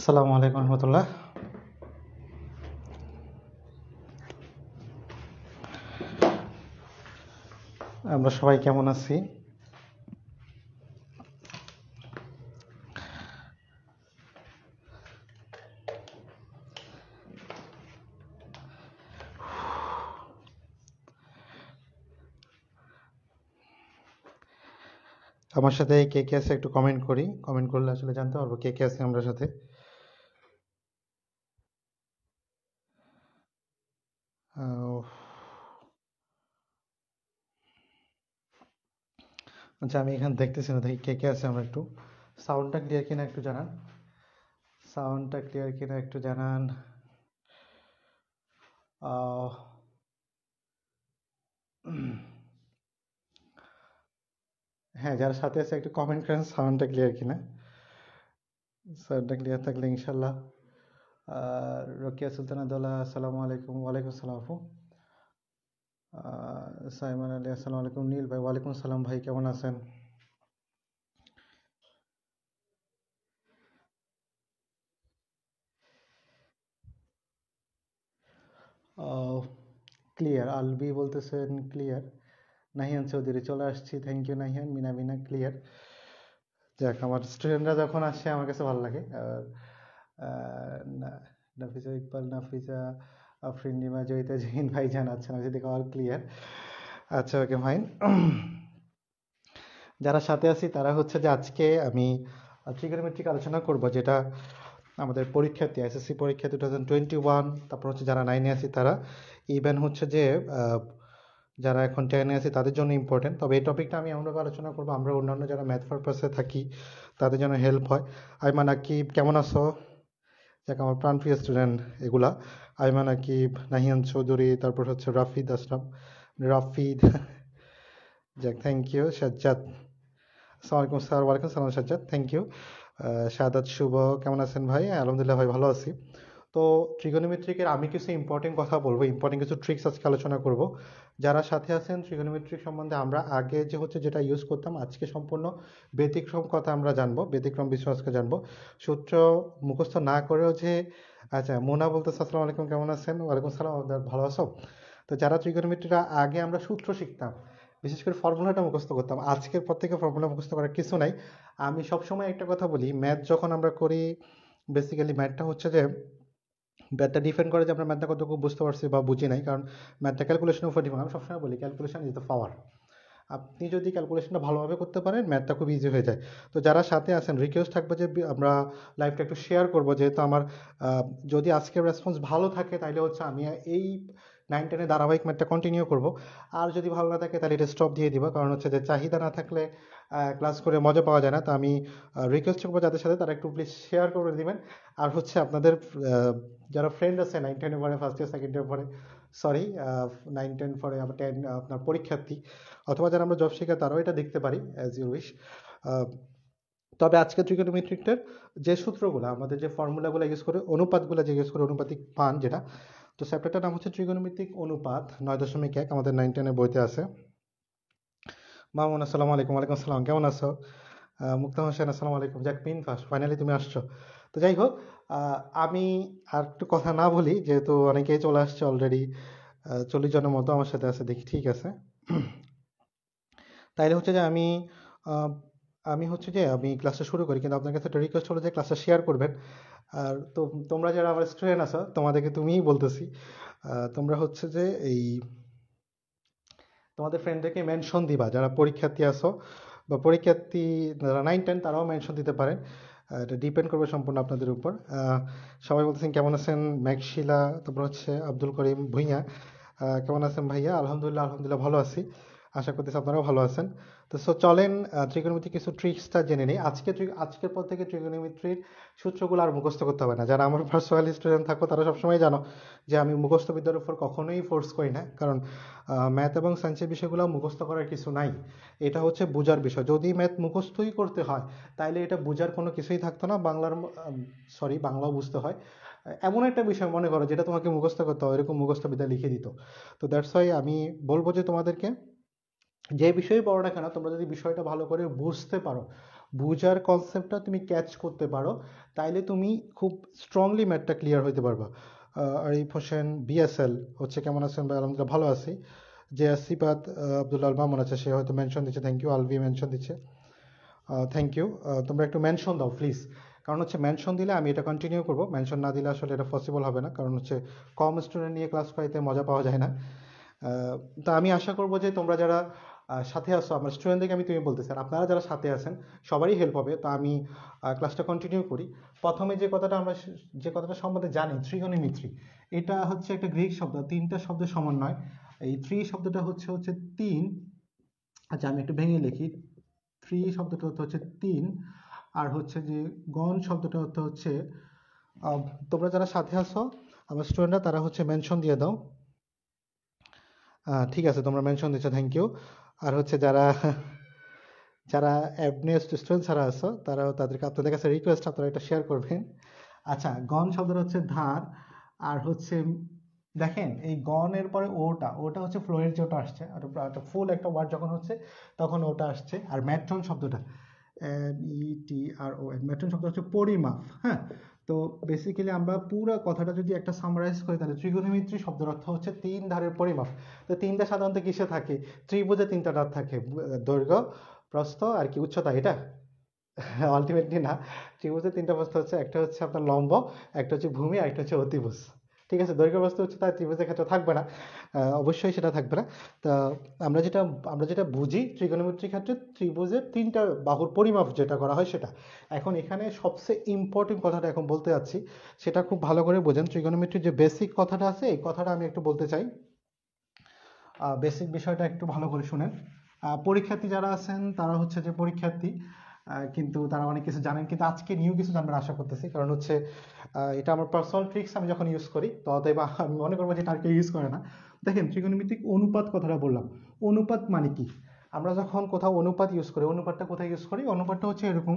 আসসালামু আলাইকুম রহমতুল্লাহ। আমরা সবাই কেমন আছি? আমার সাথে কে কে আছে একটু কমেন্ট করি। কমেন্ট করলে আসলে জানতে পারবো কে কে আছে আমার সাথে। আহ, আচ্ছা, আমি এখানে দেখতেছি না, দেখি কে কে আছে। আমরা একটু সাউন্ডটা ক্লিয়ার কিনা একটু জানান। সাউন্ডটা ক্লিয়ার কিনা একটু জানান। আহ, হ্যাঁ, যারা সাথে আছে একটু কমেন্ট করেন সাউন্ডটা ক্লিয়ার কিনা। সাউন্ডটা ক্লিয়ার থাকলে ইনশাল্লাহ। রকিয়া সুলতানা দোলা, আসসালামু আলাইকুম। ওয়ালাইকুম আসসালাম আপু। সাইমান আলী, আসসালামু আলাইকুম। নীল ভাই, ওয়ালাইকুম সালাম ভাই, কেমন আছেন? ক্লিয়ার, আলবি বলতেছেন ক্লিয়ার। নাহিয়ান চৌধুরী, চলে আসছি, thank you Nahiyan. Mina Mina clear. যাক, আমার স্টুডেন্টরা যখন আসে আমার কাছে ভালো লাগে। আর নাফিজা ইকবাল, নাফিজা, আফরিন, নিমা, জয়িতা, জহিন ভাই জানাচ্ছেন আমি যদি অল ক্লিয়ার। আচ্ছা, ওকে ফাইন। যারা সাথে আছি তারা হচ্ছে যে আজকে আমি ট্রিগোনোমেট্রিক আলোচনা করব, যেটা আমাদের পরীক্ষার্থী, এসএসসি পরীক্ষা 2021, তারপর হচ্ছে যারা 9-এ আছি তারা, ইভেন হচ্ছে যে যারা এখন 10-এ আছে তাদের জন্য ইম্পর্টেন্ট। তবে এই টপিকটা আমি এমনভাবে আলোচনা করবো আমরা অন্যান্য যারা ম্যাথ পারপাসে থাকি তাদের জন্য হেল্প হয়। আইমান আকিব, কেমন আছো? যাক, আমার প্রাণপ্রিয় স্টুডেন্ট এগুলা। আইমান আকিব, নাহিয়ান চৌধুরী, তারপর হচ্ছে রাফিদ আসলাম, রাফিদ। যাক, থ্যাংক ইউ। সাজ্জাদ, আসসালামু আলাইকুম স্যার। ওয়ালাইকুম সালাম সাজ্জাদ, থ্যাংক ইউ। শাহাদাত শুভ, কেমন আছেন ভাই? আলহামদুলিল্লাহ ভাই, ভালো আছি। তো ট্রিগোনোমেট্রিকের আমি কিছু ইম্পর্টেন্ট কথা বলবো, ইম্পর্টেন্ট কিছু ট্রিক্স আজকে আলোচনা করব। যারা সাথে আছেন, ট্রিগোনোমেট্রিক সম্বন্ধে আমরা আগে যে হচ্ছে যেটা ইউজ করতাম, আজকে সম্পূর্ণ ব্যতিক্রম কথা আমরা জানবো, ব্যতিক্রম বিষয় আজকে জানবো। সূত্র মুখস্থ না করেও যে, আচ্ছা, মোনা বলতে, আসসালামু আলাইকুম, কেমন আছেন? ওয়ালাইকুম সালাম, ভালো আছো? তো যারা ট্রিগোনোমেট্রিটা আগে আমরা সূত্র শিখতাম, বিশেষ করে ফর্মুলাটা মুখস্থ করতাম, আজকের পর থেকে ফর্মুলা মুখস্থ করার কিছু নাই। আমি সবসময় একটা কথা বলি, ম্যাথ যখন আমরা করি, বেসিক্যালি ম্যাথটা হচ্ছে যে, ম্যাথটা ডিপেন্ড করে যে আমরা ম্যাথটা কতটুকু বুঝতে পারছি বা বুঝি নাই, কারণ ম্যাথটা ক্যালকুলেশনের উপর ডিপেন্ড। আমি সবসময় বলি ক্যালকুলেশন ইজ দ্য পাওয়ার। আপনি যদি ক্যালকুলেশনটা ভালোভাবে করতে পারেন, ম্যাথটা খুব ইজি হয়ে যায়। তো যারা সাথে আছেন, রিকোয়েস্ট থাকবে যে আমরা লাইভটা একটু শেয়ার করবো, যেহেতু আমার যদি আজকের রেসপন্স ভালো থাকে তাহলে হচ্ছে আমি এই 9-10 ধারাবাহিক ম্যাথটা কন্টিনিউ করব। আর যদি ভালো না থাকে তাহলে এটা স্টপ দিয়ে দিব, কারণ হচ্ছে যে চাহিদা না থাকলে ক্লাস করে মজা পাওয়া যায় না। তো আমি রিকোয়েস্ট করবো যাদের সাথে তারা একটু প্লিজ শেয়ার করে দিবেন। আর হচ্ছে আপনাদের যারা ফ্রেন্ড আছে 9-10 পরে, ফার্স্ট ইয়ার সেকেন্ড ইয়ার পরে, সরি, 9-10 পরে, আবার 10 আপনার পরীক্ষার্থী, অথবা যারা আমরা জব শিখার তারাও এটা দেখতে পারি, অ্যাজ ইউ উইশ। তবে আজকে ট্রিগোনোমেট্রিকটার যে সূত্রগুলো, আমাদের যে ফর্মুলাগুলো ইউজ করে, অনুপাতগুলো যে ইউজ করে, অনুপাতিক মান যেটা, তো চ্যাপ্টারটার নাম হচ্ছে ট্রিগোনোমেট্রিক অনুপাত 9.1, আমাদের 9-10 বইতে আছে। মামুন, আসসালামু আলাইকুম। ওয়ালাইকুম আসসালাম, কেমন আছো? মুক্তা হোসেন, আসসালামু আলাইকুম। যাক, পিন ফার্স্ট, ফাইনালি তুমি আসছো। তো যাই হোক, আমি আর একটু কথা না বলি, যেহেতু অনেকেই চলে আসছে অলরেডি, 40 জনের মতো আমার সাথে আছে, দেখি ঠিক আছে। তাইলে হচ্ছে যে আহ, আমি ক্লাসটা শুরু করি, কিন্তু আপনার কাছে একটা রিকোয়েস্ট হলো যে ক্লাসটা শেয়ার করবেন। আর তো তোমরা যারা আমার স্টুডেন্ট আছো তোমাদেরকে তুমিই বলতেছি, তোমরা হচ্ছে যে এই তোমাদের ফ্রেন্ডদেরকে মেনশন দিবা, যারা পরীক্ষার্থী আছো বা পরীক্ষার্থী যারা 9-10 তারাও মেনশন দিতে পারেন। এটা ডিপেন্ড করবে সম্পূর্ণ আপনাদের উপর। সবাই বলতেছেন কেমন আছেন, ম্যাকশিলা, তারপর হচ্ছে আব্দুল করিম ভুঁইয়া, কেমন আছেন ভাইয়া? আলহামদুলিল্লাহ, আলহামদুলিল্লাহ ভালো আছি। আশা করতেছি আপনারাও ভালো আছেন। তো চলেন ট্রিগোনোমেট্রির কিছু ট্রিক্সটা জেনে নিই। আজকের পর থেকে ট্রিগোনোমেট্রির সূত্রগুলো আর মুখস্থ করতে হবে না। যারা আমার পার্সোনালি স্টুডেন্ট থাকো তারা সবসময় জানো যে আমি মুখস্থ বিদ্যার উপর কখনোই ফোর্স করি না, কারণ ম্যাথ এবং সায়েন্সের বিষয়গুলো মুখস্থ করার কিছু নাই। এটা হচ্ছে বোঝার বিষয়। যদি ম্যাথ মুখস্থই করতে হয় তাইলে এটা বোঝার কোনো কিছুই থাকতো না। বাংলাও বুঝতে হয়। এমন একটা বিষয় মনে করো যেটা তোমাকে মুখস্থ করতে হয়, এরকম মুখস্থ বিদ্যা লিখে দিত। তো দ্যাটস ওয়াই আমি বলবো যে তোমাদেরকে যে বিষয়ে পড়ো না কেন, তোমরা যদি বিষয়টা ভালো করে বুঝতে পারো, বুঝার কনসেপ্টটা তুমি ক্যাচ করতে পারো, তাইলে তুমি খুব স্ট্রংলি ম্যাথটা ক্লিয়ার হইতে পারবা। আরিফ হোসেন বিএসএল হচ্ছে, কেমন আছেন ভাই? আলহামদুলিল্লাহ ভালো আছি। যে আসিফাত আব্দুল্লাহ মামুন আছে, সে হয়তো মেনশন দিচ্ছে, থ্যাংক ইউ। আলভি মেনশন দিচ্ছে, থ্যাংক ইউ। তোমরা একটু মেনশন দাও প্লিজ, কারণ হচ্ছে মেনশন দিলে আমি এটা কন্টিনিউ করবো, মেনশন না দিলে আসলে এটা পসিবল হবে না, কারণ হচ্ছে কম স্টুডেন্ট নিয়ে ক্লাস করাইতে মজা পাওয়া যায় না। তা আমি আশা করবো যে তোমরা যারা সাথে আসো, আমার স্টুডেন্টদেরকে আমি তুমি বলতেছি, আর আপনারা যারা সাথে আছেন সবারই হেল্প হবে। তা আমি ক্লাসটা কন্টিনিউ করি। প্রথমে যে কথাটা আমরা যে কথাটা সম্বন্ধে জানি, ত্রিগোণমিত্রি, এটা হচ্ছে একটা গ্রিক শব্দ, তিনটা শব্দের সমন্বয়। এই থ্রি শব্দটা হচ্ছে হচ্ছে তিন। আচ্ছা আমি একটু ভেঙে লিখি। থ্রি শব্দটা অর্থ হচ্ছে তিন, আর হচ্ছে যে গণ শব্দটা অর্থ হচ্ছে, আহ, তোমরা যারা সাথে আসো আমার স্টুডেন্টরা, তারা হচ্ছে মেনশন দিয়ে দাও। ঠিক আছে, তোমরা মেনশন দিচ্ছ, থ্যাংক ইউ। আর হচ্ছে যারা যারা অ্যাবনেস স্টুডেন্ট যারা আছো, তারাও, তাদেরকে আপনাদের কাছে রিকোয়েস্ট, আপনারা এটা শেয়ার করবেন। আচ্ছা, গণ শব্দটা হচ্ছে ধার, আর হচ্ছে দেখেন এই গণের পরে ওটা, ওটা হচ্ছে ফ্লোয়ের যে ওটা আসছে, আর একটা ফুল একটা ওয়ার্ড যখন হচ্ছে তখন ওটা আসছে। আর ম্যাট্রন শব্দটা METRO, ম্যাট্রন শব্দ হচ্ছে পরিমাপ, হ্যাঁ। তো বেসিক্যালি আমরা পুরো কথাটা যদি একটা সামারাইজ করি, তাহলে ত্রিগোণমিত্রি শব্দের অর্থ হচ্ছে তিন ধারের পরিমাপ। তো তিনটা সাধারণত কিসে থাকে? ত্রিভুজে তিনটা ধার থাকে, দৈর্ঘ্য, প্রস্থ আর কি উচ্চতা, এটা আলটিমেটলি না। ত্রিভুজের তিনটা প্রস্থ হচ্ছে, একটা হচ্ছে আপনার লম্ব, একটা হচ্ছে ভূমি, আর একটা হচ্ছে অতিভুজ। ঠিক আছে, দৈর্ঘ্য প্রস্থ উচ্চতা ত্রিভুজের ক্ষেত্রে থাকবে না, অবশ্যই সেটা থাকবে না। তা আমরা যেটা আমরা যেটা বুঝি ত্রিগোণমিত্রির ক্ষেত্রে, ত্রিভুজের তিনটা বাহুর পরিমাপ যেটা করা হয় সেটা। এখন এখানে সবচেয়ে ইম্পর্টেন্ট কথাটা এখন বলতে যাচ্ছি, সেটা খুব ভালো করে বোঝেন। ত্রিগোণমিত্রির যে বেসিক কথাটা আছে, এই কথাটা আমি একটু বলতে চাই। বেসিক বিষয়টা একটু ভালো করে শুনেন। পরীক্ষার্থী যারা আছেন তারা হচ্ছে যে পরীক্ষার্থী, কিন্তু তারা অনেক কিছু জানেন, কিন্তু আজকে নিউ কিছু জানবার আশা করতেছি, কারণ হচ্ছে এটা আমার পার্সোনাল ট্রিক্স, আমি যখন ইউজ করি তো অতএব আমি মনে করবো যে এটা আর কেউ ইউজ করে না। দেখেন, ত্রিকোণমিতিক অনুপাত কথাটা বললাম, অনুপাত মানে কি? আমরা যখন কোথাও অনুপাত ইউজ করি, অনুপাতটা কোথায় ইউজ করি? অনুপাতটা হচ্ছে এরকম,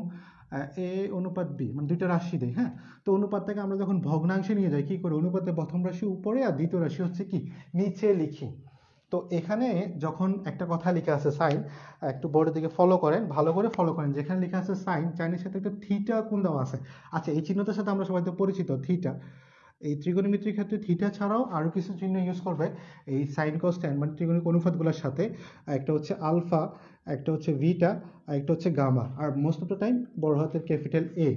এ অনুপাত বি, মানে দুইটা রাশি দেয়, হ্যাঁ। তো অনুপাতটাকে আমরা যখন ভগ্নাংশে নিয়ে যাই, কি করে? অনুপাতের প্রথম রাশি উপরে আর দ্বিতীয় রাশি হচ্ছে কি নিচে লিখি। তো এখানে যখন একটা কথা লেখা আছে সাইন, একটু বোর্ডের দিকে ফলো করেন, ভালো করে ফলো করেন, যেখানে লেখা আছে সাইন, চাইনের সাথে একটা থিটা কোণ দেওয়া আছে। আচ্ছা, এই চিহ্নটার সাথে আমরা সবাই তো পরিচিত, থিটা। এই ত্রিকোণমিতির ক্ষেত্রে থিটা ছাড়াও আরো কিছু চিহ্ন ইউজ করবে এই সাইন কস ট্যান, মানে ত্রিকোণিক অনুপাতগুলোর সাথে। একটা হচ্ছে আলফা, একটা হচ্ছে ভিটা, আর একটা হচ্ছে গামা, আর মোস্ট অফ দ্য টাইম বড় হাতের ক্যাপিটাল এ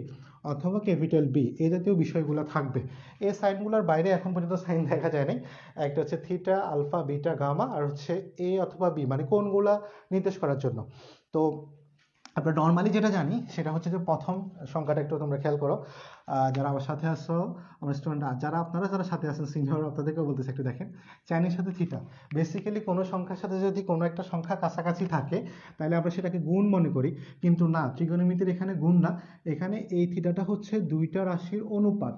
অথবা ক্যাপিটাল বি, এই জাতীয় বিষয়গুলো থাকবে। এই সাইনগুলোর বাইরে এখন পর্যন্ত সাইন দেখা যায় নাই। একটা হচ্ছে থিটা, আলফা, বিটা, গামা, আর হচ্ছে এ অথবা বি, মানে কোনগুলা নির্দেশ করার জন্য। তো আমরা নর্মালি যেটা জানি সেটা হচ্ছে যে প্রথম সংখ্যাটা একটু তোমরা খেয়াল করো, যারা আমার সাথে আসো, আমার স্টুডেন্ট, যারা আপনারা যারা সাথে আছেন সিনিয়র, আপনাদেরকেও বলতেছে একটু দেখেন, চাইনির সাথে থিটা। বেসিক্যালি কোনো সংখ্যার সাথে যদি কোনো একটা সংখ্যা কাছাকাছি থাকে, তাহলে আমরা সেটাকে গুণ মনে করি, কিন্তু না, ত্রিকোণমিতির এখানে গুণ না, এখানে এই থিটাটা হচ্ছে দুইটা রাশির অনুপাত।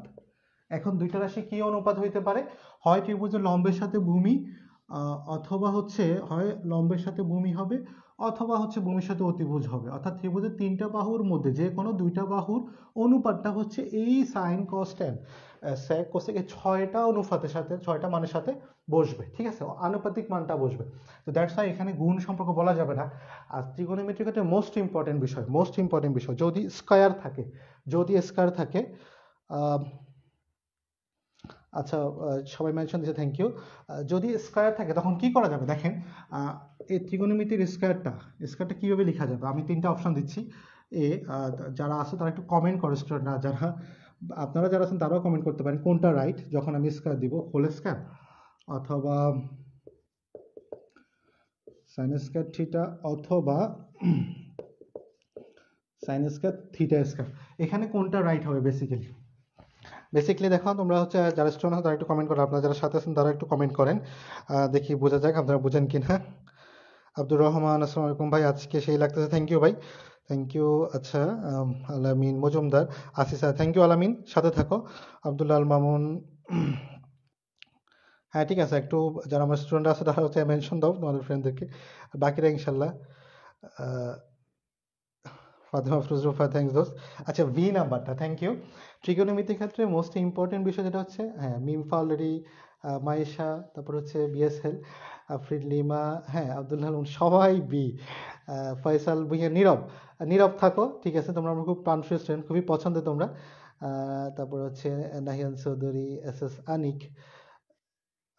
এখন দুইটা রাশি কি অনুপাত হইতে পারে? হয় ত্রিভুজের লম্বের সাথে ভূমি, অথবা হচ্ছে হয় লম্বের সাথে ভূমি হবে, অথবা হচ্ছে ভূমির সাথে অতিভুজ হবে। অর্থাৎ ত্রিভুজের তিনটা বাহুর মধ্যে যে কোনো দুইটা বাহুর অনুপাতটা হচ্ছে এই sine cos tan sec cosec, এই ছয়টা অনুপাতের সাথে, ছয়টা মানের সাথে বসবে, ঠিক আছে, আনুপাতিক মানটা বসবে। তো দ্যাটস ওয়াই এখানে গুণ সম্পর্ক বলা যাবে না। আর ত্রিকোণমিতির ক্ষেত্রে মোস্ট ইম্পর্টেন্ট বিষয়, মোস্ট ইম্পর্টেন্ট বিষয়, যদি স্কয়ার থাকে, যদি স্কয়ার থাকে, আহ, আচ্ছা, সবাই মেনশন দিয়েছে, থ্যাংক ইউ। যদি স্কয়ার থাকে তখন কি করা যাবে দেখেন, এই ত্রিকোণমিতির স্কয়ারটা, স্কয়ারটা কীভাবে লেখা যাবে? আমি তিনটা অপশন দিচ্ছি। এ, যারা আছে তারা একটু কমেন্ট করো, স্টুডেন্টরা যারা, আপনারা যারা আছেন তারাও কমেন্ট করতে পারেন কোনটা রাইট, যখন আমি স্কয়ার দিব, হোল স্কয়ার অথবা সাইন স্কয়ার থিটা, অথবা সাইন স্কয়ার থিটা স্কয়ার, এখানে কোনটা রাইট হবে? বেসিক্যালি দেখো, তোমরা হচ্ছে যারা স্টুডেন্ট আছো তারা একটু কমেন্ট করো, আপনারা যারা সাথে আছেন তারা একটু কমেন্ট করেন, দেখি বোঝা যাক আপনারা বুঝেন কিনা। আব্দুর রহমান, আসসালামু আলাইকুম ভাই, আজকে সেই লাগতেছে, থ্যাংক ইউ ভাই, থ্যাংক ইউ। আচ্ছা, আলামিন মজুমদার, আসিসা, থ্যাংক ইউ আলামিন, সাথে থাকো। আব্দুল্লাহ আল মামুন, হ্যাঁ ঠিক আছে, একটু যারা আমার স্টুডেন্ট আছে তারা হচ্ছে মেনশন দাও তোমাদের ফ্রেন্ডদেরকে, বাকিরা ইনশাল্লাহ। ফাতেমা ফরুজরুফা, থ্যাংকস দোস্ত। আচ্ছা, নাম্বারটা, থ্যাংক ইউ। ট্রিগোনোমিতির ক্ষেত্রে মোস্ট ইম্পর্টেন্ট বিষয় যেটা হচ্ছে, হ্যাঁ মিমফা অলরেডি মাইশা, তারপর হচ্ছে বিএসএল, আফরিন লিমা, হ্যাঁ আব্দুল্লাহ আলম, সবাই বি। ফয়সাল ভুঁইয়া, নীরব, নীরব থাকো, ঠিক আছে, তোমরা আমার খুব প্রাণপ্রিয় স্টুডেন্ট, খুবই পছন্দের তোমরা। তারপর হচ্ছে নাহিয়ান চৌধুরী, এস এস আনিক।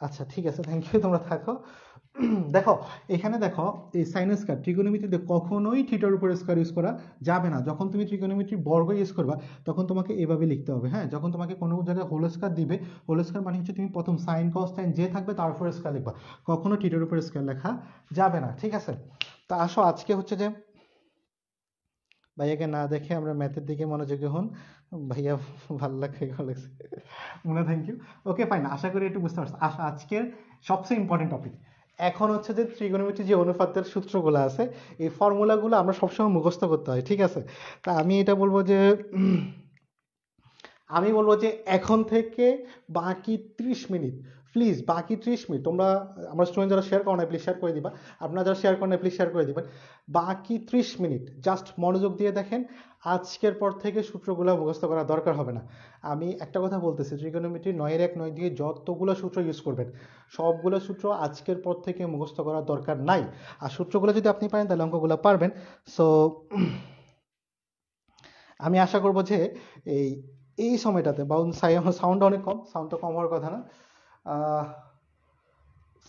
আচ্ছা ঠিক আছে, থ্যাংক ইউ, তোমরা থাকো। দেখো, এখানে দেখো, এই সাইন স্কয়ার ট্রিগোনোমেট্রিতে কখনোই থিটার উপর স্কয়ার ইউজ করা যাবে না। যখন তুমি ট্রিগোনোমেট্রি বর্গ ইউজ করবা তখন তোমাকে এভাবে লিখতে হবে। হ্যাঁ, যখন তোমাকে কোনো জায়গায় হোল স্কয়ার দিবে, হোল স্কয়ার মানে হচ্ছে তুমি প্রথম সাইন কস সাইন যে থাকবে তার উপর স্কয়ার লিখবা, কখনো থিটার উপর স্কয়ার লেখা যাবে না, ঠিক আছে। তা আসো, আজকে হচ্ছে যে ভাইয়াকে না দেখে আমরা ম্যাথের দিকে মনোযোগী হন। ভাইয়া ভালো লাগছে, ভালো লাগছে, মনে, থ্যাংক ইউ। ওকে ফাইন, আশা করি একটু বুঝতে পারছো। আজকের সবচেয়ে ইম্পর্টেন্ট টপিক এখন হচ্ছে যে ত্রিগোনোমেট্রি যে অনুপাতের সূত্রগুলো আছে, এই ফর্মুলাগুলো আমরা সবসময় মুখস্থ করতে হয়, ঠিক আছে। তা আমি এটা বলবো যে এখন থেকে বাকি 30 মিনিট, প্লিজ বাকি 30 মিনিট তোমরা, আমার স্টুডেন্ট যারা শেয়ার করো না প্লিজ শেয়ার করে দিবা, আপনারা যারা শেয়ার করেন না প্লিজ শেয়ার করে দিবেন। বাকি 30 মিনিট জাস্ট মনোযোগ দিয়ে দেখেন, আজকের পর থেকে সূত্রগুলো মুখস্থ করার দরকার হবে না। আমি একটা কথা বলতেছি, ট্রিগোনোমেট্রি 9-এর 1 9 দিয়ে যতগুলো সূত্র ইউজ করবেন সবগুলো সূত্র আজকের পর থেকে মুখস্থ করার দরকার নাই। আর সূত্রগুলো যদি আপনি পারেন তাহলে অঙ্কগুলো পারবেন। সো আমি আশা করব যে এই এই সময়টাতে সাউন্ড অনেক কম, সাউন্ড তো কম হওয়ার কথা না,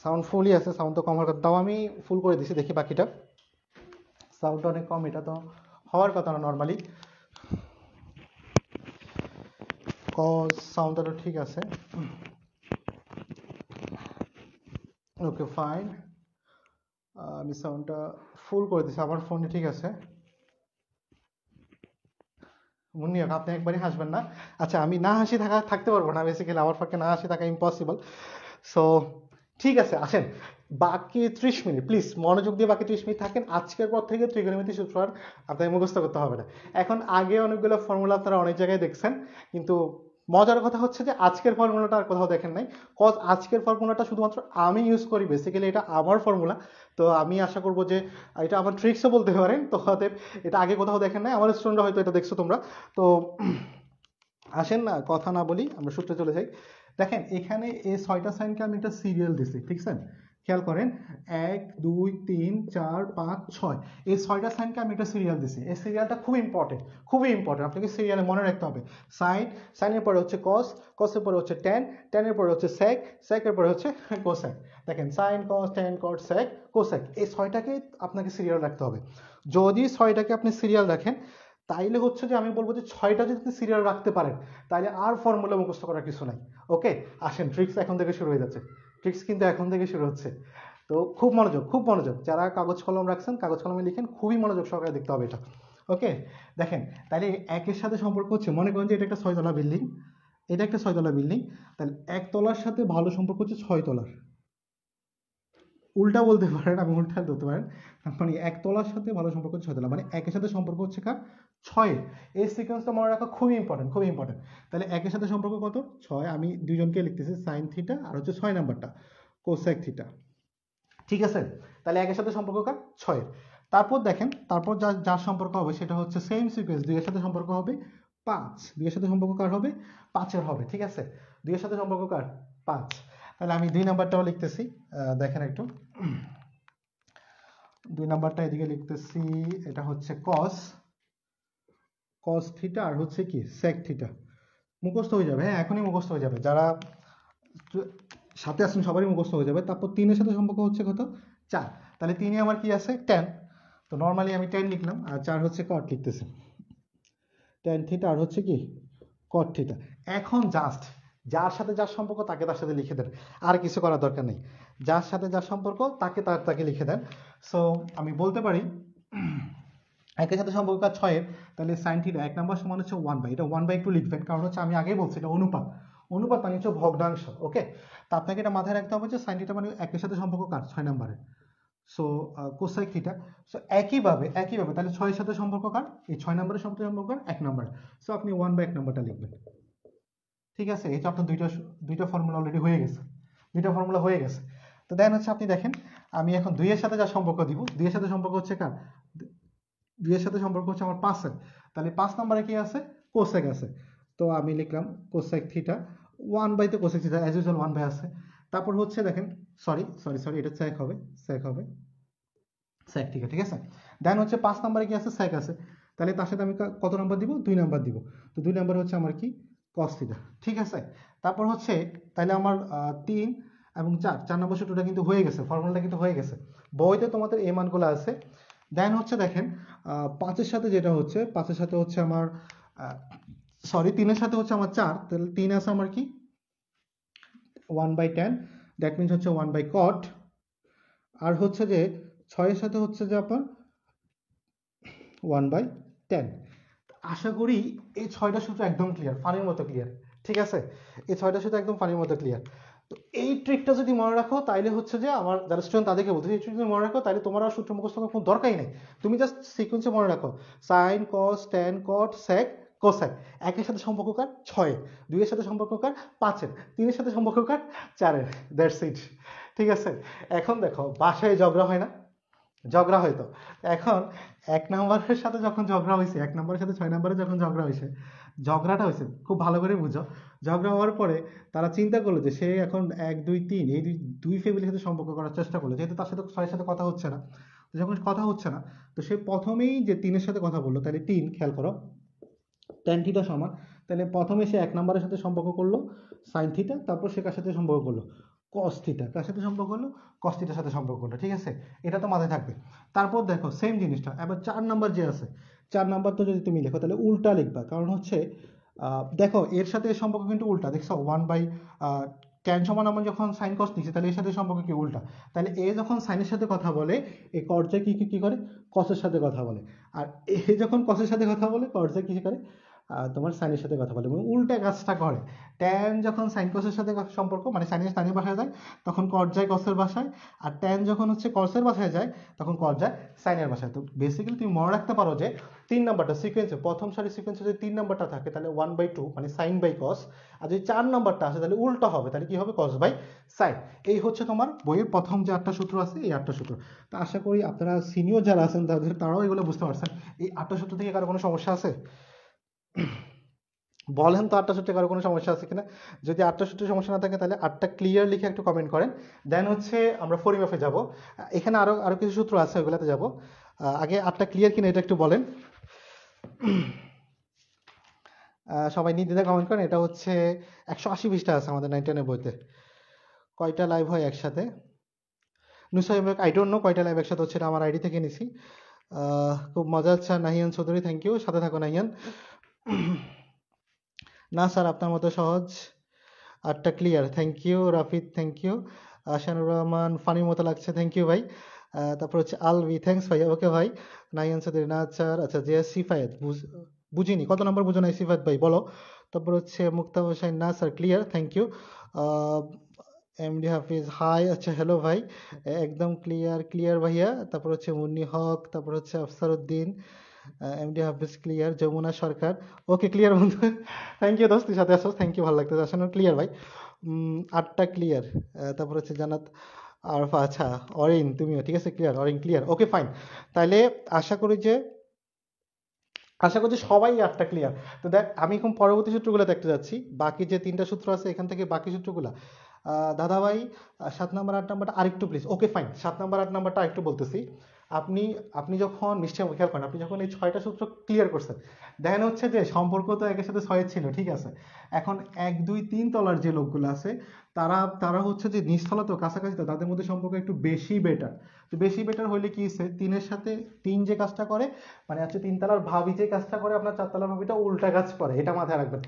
সাউন্ড ফুলই আছে, সাউন্ড তো কম হওয়ার কথা, তাও আমি ফুল করে দিছি, দেখি বাকিটা। সাউন্ড অনেক কম, এটা তো হওয়ার কথা না নর্মালি, কজ সাউন্ডটা তো ঠিক আছে। ওকে ফাইন, আমি সাউন্ডটা ফুল করে দিছি, আমার ফোনে ঠিক আছে। মুন্নিয়া, আপনি একবারই হাসবেন না? আচ্ছা, আমি না হাসি থাকতে পারবো না, বেসিক্যালি আমার পক্ষে না হাসি থাকা ইম্পসিবল। সো ঠিক আছে, আসেন বাকি 30 মিনিট প্লিজ মনোযোগ দিয়ে বাকি 30 মিনিট থাকেন। আজকের পর থেকে ত্রিগোণমিতি সূত্র আর আপনাকে মুখস্থ করতে হবে না। এখন আগে অনেকগুলো ফর্মুলা আপনারা অনেক জায়গায় দেখছেন, কিন্তু মজার কথা হচ্ছে যে আজকের ফর্মুলাটা আর কোথাও দেখেন নাই, কজ আজকের ফর্মুলাটা শুধুমাত্র আমি ইউজ করি, বেসিক্যালি এটা আমার ফর্মুলা। তো আমি আশা করবো যে এটা আমার ট্রিক্সও বলতে পারেন, তো অতএব এটা আগে কোথাও দেখেন নাই, আমার স্টুডেন্টরা হয়তো এটা দেখছো তোমরা। তো আসেন না, কথা না বলি, আমরা সূত্রে চলে যাই। দেখেন এখানে এই 6টা সাইনকে আমি একটা সিরিয়াল দিছি, ঠিক আছে, খেয়াল করেন 1 2 3 4 5 6, এই 6টা সাইনকে আমি একটা সিরিয়াল দিছি। এই সিরিয়ালটা খুব ইম্পর্টেন্ট, খুবই ইম্পর্টেন্ট, আপনাকে সিরিয়ালে মনে রাখতে হবে। সাইন, সাইনের পরে হচ্ছে কস, কসের পরে হচ্ছে ট্যান, ট্যানের পরে হচ্ছে সেক, সেকের পরে হচ্ছে কোসেক। দেখেন sine cos tan cot sec cosec, এই 6টাকে আপনাকে সিরিয়াল রাখতে হবে। যদি 6টাকে আপনি সিরিয়াল রাখেন তাইলে হচ্ছে যে আমি বলবো যে 6টা যদি আপনি সিরিয়াল রাখতে পারেন তাহলে আর ফর্মুলা মুখস্থ করার কিছু নাই। ওকে, আসেন ট্রিক্স এখন থেকে শুরু হয়ে যাচ্ছে, ট্রিক্স কিন্তু এখন থেকে শুরু হচ্ছে। তো খুব মনোযোগ, খুব মনোযোগ, যারা কাগজ কলম রাখছেন কাগজ কলমে লিখেন, খুবই মনোযোগ সহকারে দেখতে হবে এটা। ওকে, দেখেন তাহলে একের সাথে সম্পর্ক হচ্ছে, মনে করেন যে এটা একটা 6তলা বিল্ডিং, এটা একটা 6তলা বিল্ডিং, তাহলে একতলার সাথে ভালো সম্পর্ক হচ্ছে 6তলার, উল্টা বলতে পারেন, আমি উল্টা ধরতে পারেন, মানে একতলার সাথে ভালো সম্পর্ক হচ্ছে 6তলা, মানে একের সাথে সম্পর্ক হচ্ছে কার, 6। এই সিকোয়েন্সটা মনে রাখা খুবই ইম্পর্টেন্ট, খুবই ইম্পর্টেন্ট। তাহলে একের সাথে সম্পর্ক কত, 6, আমি দুইজনকে লিখতেছি সাইন থিটা আর হচ্ছে 6 নাম্বারটা কোসেক থিটা, ঠিক আছে। তাহলে একের সাথে সম্পর্ক কার, 6। তারপর দেখেন, তারপর যার সম্পর্ক হবে সেটা হচ্ছে সেম সিকোয়েন্স, 2 এর সাথে সম্পর্ক হবে 5, 2 এর সাথে সম্পর্ক কার হবে, 5-এর হবে, ঠিক আছে, 2 এর সাথে সম্পর্ক কার, 5। তাহলে আমি 2 নাম্বারটাও লিখতেছি, দেখেন একটু, 2 নাম্বারটা এদিকে লিখতেছি, এটা হচ্ছে কস, কস থিটা আর হচ্ছে কি সেক থিটা, মুখস্থ হয়ে যাবে, হ্যাঁ এখনই মুখস্থ হয়ে যাবে, যারা সাথে আসছেন সবারই মুখস্থ হয়ে যাবে। তারপর 3-এর সাথে সম্পর্ক হচ্ছে কত, 4, তাহলে 3-এ আমার কি আছে, ট্যান, তো নর্মালি আমি ট্যান লিখলাম, আর 4 হচ্ছে কট লিখতেছি, ট্যান থিটা আর হচ্ছে কি কট থিটা। এখন জাস্ট যার সাথে যার সম্পর্ক তাকে তার সাথে লিখে দেন, আর কিছু করার দরকার নেই, যার সাথে যার সম্পর্ক তাকে তাকে লিখে দেন। সো আমি বলতে পারি একের সাথে সম্পর্ক 6-এর, তাহলে সাইন থিটা 1 নাম্বার সমান হচ্ছে 1/, এটা 1/, একটু লিখবেন, কারণ হচ্ছে আমি আগেই বলছি এটা অনুপাত, অনুপাত মানে হচ্ছে ভগ্নাংশ। ওকে, তা আপনাকে এটা মাথায় রাখতে হবে যে সাইন থিটা মানে একের সাথে সম্পর্ক কার, 6 নাম্বারের, সো কোসাইক থিটা। সো একইভাবে তাহলে 6-এর সাথে সম্পর্ক কার, এই 6 নাম্বারের সাথে সম্পর্ক কার, 1 নাম্বার, সো আপনি 1/1 নাম্বারটা লিখবেন, ঠিক আছে। এই তো আপনার দুইটা ফর্মুলা অলরেডি হয়ে গেছে, দুইটা ফর্মুলা হয়ে গেছে। তো দেন হচ্ছে আপনি দেখেন, আমি এখন 2 এর সাথে যা সম্পর্ক দিব, 2 এর সাথে সম্পর্ক হচ্ছে কার, 2 এর সাথে সম্পর্ক হচ্ছে আমার 5-এর, তাহলে 5 নম্বরে কি আছে, কোসেক আছে, তো আমি লিখলাম কোসেক থিটা ওয়ান বাই তো cosec theta as usual one by আছে। তারপর হচ্ছে দেখেন, সরি সরি সরি, এটা স্যাক হবে, স্যাক হবে, স্যাক থিটা, ঠিক আছে। দেন হচ্ছে 5 নম্বরে কি আছে, স্যাক আছে। তাহলে তার সাথে আমি কত নাম্বার দিব, 2 নাম্বার দিব। তো 2 নাম্বার হচ্ছে আমার কি, কস থিটা, ঠিক আছে। তারপর হচ্ছে তাহলে আমার 3 এবং 4 নম্বর সূত্রটা কিন্তু হয়ে গেছে, ফর্মুলাটা কিন্তু হয়ে গেছে, বইতে তোমাদের এই মানগুলো আছে। দেন হচ্ছে দেখেন 5-এর সাথে যেটা হচ্ছে, 5-এর সাথে হচ্ছে আমার সরি 3-এর সাথে হচ্ছে আমার 4, তাহলে 3 আছে আমার কি 1/10, দ্যাট মিনস হচ্ছে 1/cot। আর হচ্ছে যে 6-এর সাথে হচ্ছে যে আপনার 1/10। আশা করি এই 6টা সূত্র একদম ক্লিয়ার, ফানির মতো ক্লিয়ার, ঠিক আছে। এই 6টা সূত্র একদম ফানির মতো ক্লিয়ার। তো এই ট্রিকটা যদি মনে রাখো তাইলে হচ্ছে যে আমার যারা স্টুডেন্ট তাদেরকে বলতে, এই ট্রিক যদি মনে রাখো তাহলে তোমার আর সূত্র মুখস্থ করার কোনো দরকারই নেই। তুমি জাস্ট সিকোয়েন্সে মনে রাখো, sine cos tan cot sec cosec. 1-এর সাথে সম্পর্ক কার, 6-এর। 2-এর সাথে সম্পর্ক কার, 5-এর। 3-এর সাথে সম্পর্ক কার, 4-এর। দ্যাটস ইট, ঠিক আছে। এখন দেখো বাসায় ঝগড়া হয় না, ঝগড়া হয়তো এখন 1 নম্বরের সাথে যখন ঝগড়া হয়েছে, 1 নম্বরের সাথে 6 নম্বরে যখন ঝগড়া হয়েছে, ঝগড়াটা হয়েছে খুব ভালো করে বুঝো। ঝগড়া হওয়ার পরে তারা চিন্তা করলো যে সে এখন 1 2 3 এই দুই ফ্যামিলির সাথে সম্পর্ক করার চেষ্টা করলো, যেহেতু তার সাথে 6-এর সাথে কথা হচ্ছে না। তো যখন কথা হচ্ছে না, তো সে প্রথমেই যে 3-এর সাথে কথা বললো, তাহলে 3 খেয়াল করো ট্যান থিটা সমান, তাহলে প্রথমে সে 1 নম্বরের সাথে সম্পর্ক করলো সাইন থিটা, তারপর সে কার সাথে সম্পর্ক করলো, কস থিটা। কার সাথে সম্পর্ক করলো, কস থিটার সাথে সম্পর্ক করলো, ঠিক আছে। এটা তো মাথায় থাকবে। তারপর দেখো সেম জিনিসটা এবার 4 নাম্বার যে আছে, 4 নাম্বার তো যদি তুমি লেখো তাহলে উল্টা লিখবা, কারণ হচ্ছে দেখো এর সাথে এর সম্পর্ক কিন্তু উল্টা, দেখছো 1/tan সমান আমরা যখন সাইন কস নিচ্ছি, তাহলে এর সাথে সম্পর্ক কি উল্টা। তাহলে এ যখন সাইনের সাথে কথা বলে, এই কর্জা কি করে, কসের সাথে কথা বলে। আর এ যখন কসের সাথে কথা বলে, কর্জা কি করে, তোমার সাইনের সাথে কথা বলে, মানে উল্টা কাজটা করে। ট্যান যখন সাইন কসের সাথে সম্পর্ক, মানে সাইনের সাইনের বাসায় যায়, তখন কট যায় কসের বাসায়। আর ট্যান যখন হচ্ছে কসের বাসায় যায়, তখন কট যায় সাইনের বাসায়। তো বেসিক্যালি তুমি মনে রাখতে পারো যে 3 নাম্বারটা সিকোয়েন্সে, প্রথম সারি সিকোয়েন্সে যদি 3 নাম্বারটা থাকে তাহলে 1/2 মানে সাইন বাই কস। আর যদি 4 নাম্বারটা আসে তাহলে উল্টা হবে, তাহলে কি হবে, কস বাই সাইন। এই হচ্ছে তোমার বইয়ের প্রথম যে 8টা সূত্র আছে, এই 8টা সূত্র। তো আশা করি আপনারা সিনিয়র যারা আছেন তারাও এগুলো বুঝতে পারছেন। এই 8টা সূত্র থেকে কারো কোনো সমস্যা আছে, বলেন তো 8টা সূত্রে কারো কোনো সমস্যা আছে কিনা। যদি 8টা সূত্রে সমস্যা না থাকে তাহলে 8টা ক্লিয়ার লিখে একটু কমেন্ট করেন। দেন হচ্ছে আমরা ফরিমাফে যাব, এখানে আরো আরো কিছু সূত্র আছে, ওগুলাতে যাব। আগে 8টা ক্লিয়ার কিনা এটা একটু বলেন। সবাই নির্দ্বিধায় কমেন্ট করেন। এটা হচ্ছে 180 পৃষ্ঠা আছে আমাদের 9-10 বইতে। কয়টা লাইভ হয় একসাথে, নুসাই আই ডোন্ট নো কয়টা লাইভ একসাথে হচ্ছে, এটা আমার আইডি থেকে নিছি। খুব মজা হচ্ছে। নাহিয়ান চৌধুরী থ্যাংক ইউ, সাথে থাকো নাহিয়ান। না স্যার আপনার মতো সহজ, 8টা clear, thank you Rafid, thank you. শানুর রহমান ফানির মতো লাগছে, থ্যাংক ইউ ভাই। তারপর হচ্ছে আলভি, থ্যাংকস ভাই, ওকে ভাই। নাইন চৌধুরী না স্যার, আচ্ছা যে সিফায়েত বুঝিনি, কত নম্বর বুঝো নাই সিফায়েত ভাই বলো। তারপর হচ্ছে মুক্তা হোসেন, না sir clear, thank you. MD Hafiz hi, আচ্ছা হ্যালো ভাই, একদম ক্লিয়ার ক্লিয়ার ভাইয়া। তারপর হচ্ছে মুন্নি হক, তারপর হচ্ছে আফসার উদ্দিন, এমডি হাফিজ ক্লিয়ার, যমুনা সরকার, ওকে ক্লিয়ার বন্ধু, থ্যাংক ইউ দোস্ত, তুই সাথে আসো, থ্যাংক ইউ, ভালো লাগতেছে আসলে ক্লিয়ার ভাই। 8টা ক্লিয়ার। তারপর হচ্ছে জান্নাত আরফা, আচ্ছা অরিন তুমিও, ঠিক আছে clear, Orin clear, okay fine. তাহলে আশা করি যে আশা করছি সবাই 8টা ক্লিয়ার। তো দেখ আমি এখন পরবর্তী সূত্রগুলো দেখতে যাচ্ছি, বাকি যে 3টা সূত্র আছে এখান থেকে বাকি সূত্রগুলা। দাদা ভাই 7 নাম্বার 8 নাম্বারটা আরেকটু প্লিজ, ওকে ফাইন, 7 নাম্বার 8 নাম্বারটা আরেকটু বলতেছি। আপনি আপনি যখন নিশ্চয়ই খেয়াল করেন, আপনি যখন এই 6টা সূত্র ক্লিয়ার করছেন, দেখেন হচ্ছে যে সম্পর্ক তো একের সাথে 6 ছিল, ঠিক আছে। এখন 1 2 3 তলার যে লোকগুলো আছে, তারা তারা হচ্ছে যে নিচতলা তো কাছাকাছি, তো তাদের মধ্যে সম্পর্ক একটু বেশি বেটার। তো বেশি বেটার হইলে কি হচ্ছে, 3-এর সাথে 3 যে কাজটা করে, মানে হচ্ছে 3 তলার ভাবি যে কাজটা করে, আপনার 4 তলার ভাবিটা উল্টা কাজ করে, এটা মাথায় রাখবেন।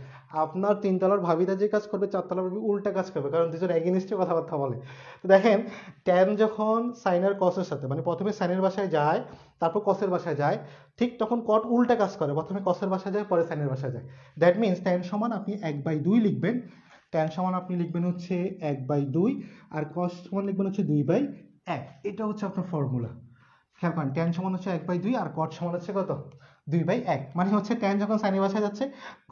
আপনার 3 তলার ভাবিটা যে কাজ করবে, 4 তলার ভাবি উল্টা কাজ করবে, কারণ দুজন এগেনিস্টে কথাবার্তা বলে। তো দেখেন ট্যান যখন সাইনের কসের সাথে, মানে প্রথমে সাইনের বাসায় যায়, তারপর কসের বাসায় যায়, ঠিক তখন কট উল্টা কাজ করে, প্রথমে কসের বাসায় যায়, পরে সাইনের বাসায় যায়। দ্যাট মিনস ট্যান সমান আপনি 1/2 লিখবেন, ট্যান সমান আপনি লিখবেন হচ্ছে 1/2, আর কস সমান লিখবেন হচ্ছে 2/1। এটা হচ্ছে আপনার ফর্মুলা। খেয়াল করেন ট্যান সমান হচ্ছে 1/2 আর কট সমান হচ্ছে কত, 2/1। মানে হচ্ছে ট্যান যখন সাইনের বাসায় যাচ্ছে,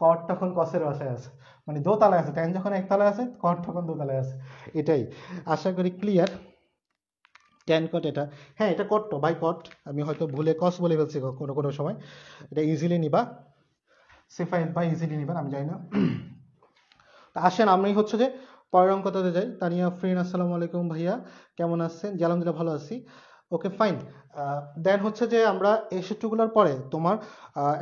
কট তখন কসের বাসায় আছে, মানে দোতলায় আছে। ট্যান যখন একতলায় আছে, কট তখন দোতলায় আছে। এটাই, আশা করি ক্লিয়ার। ট্যান কট এটা, হ্যাঁ এটা কট তো বাই কট, আমি হয়তো ভুলে কস বলে ফেলছি কোনো কোনো সময়, এটা ইজিলি নিবা, সেফাইন বাই ইজিলি নিবেন, আমি জানি না। তা আসেন আমি হচ্ছে যে পরের অঙ্কটাতে যাই। তানিয়া আফরিন, আসসালামু আলাইকুম ভাইয়া, কেমন আছেন? জি আলহামদুলিল্লাহ ভালো আছি। Okay fine. দেন হচ্ছে যে আমরা এই সূত্রগুলোর পরে তোমার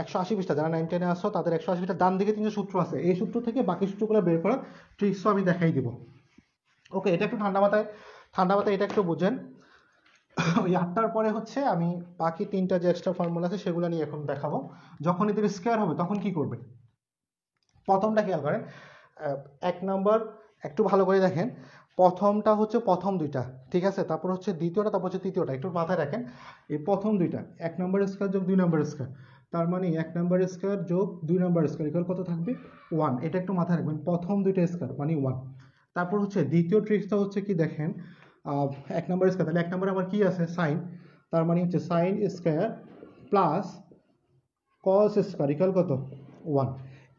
180 পৃষ্ঠা, যারা 9-10-এ আসো তাদের 180 পৃষ্ঠা ডান দিকে 3টা সূত্র আছে, এই সূত্র থেকে বাকি সূত্রগুলো বের করার ট্রিক্সও আমি দেখাই দিব। ওকে, এটা একটু ঠান্ডা মাথায় এটা একটু বুঝেন। ওই 8টার পরে হচ্ছে আমি বাকি 3টা যে এক্সট্রা ফর্মুলা আছে সেগুলো নিয়ে এখন দেখাবো। যখন এদের স্কোয়ার হবে তখন কি করবে, প্রথমটা খেয়াল করেন। 1 নম্বর একটু ভালো করে দেখেন, প্রথমটা হচ্ছে প্রথম দুইটা, ঠিক আছে, তারপর হচ্ছে দ্বিতীয়টা, তারপর হচ্ছে তৃতীয়টা, একটু মাথায় রাখেন। এই প্রথম দুইটা 1 নম্বর স্কোয়ার যোগ 2 নম্বর স্কোয়ার, তার মানে 1 নম্বর স্কোয়ার যোগ 2 নম্বর স্কোয়ার ইকুয়াল কত থাকবে? 1। এটা একটু মাথায় রাখবেন, প্রথম দুইটা স্কোয়ার মানে 1। তারপর হচ্ছে দ্বিতীয় ট্রিক্সটা হচ্ছে কি দেখেন, 1 নম্বর স্কোয়ার, তাহলে 1 নম্বরে আমার কি আছে? সাইন, তার মানে হচ্ছে sine square plus cos square equal কত? 1।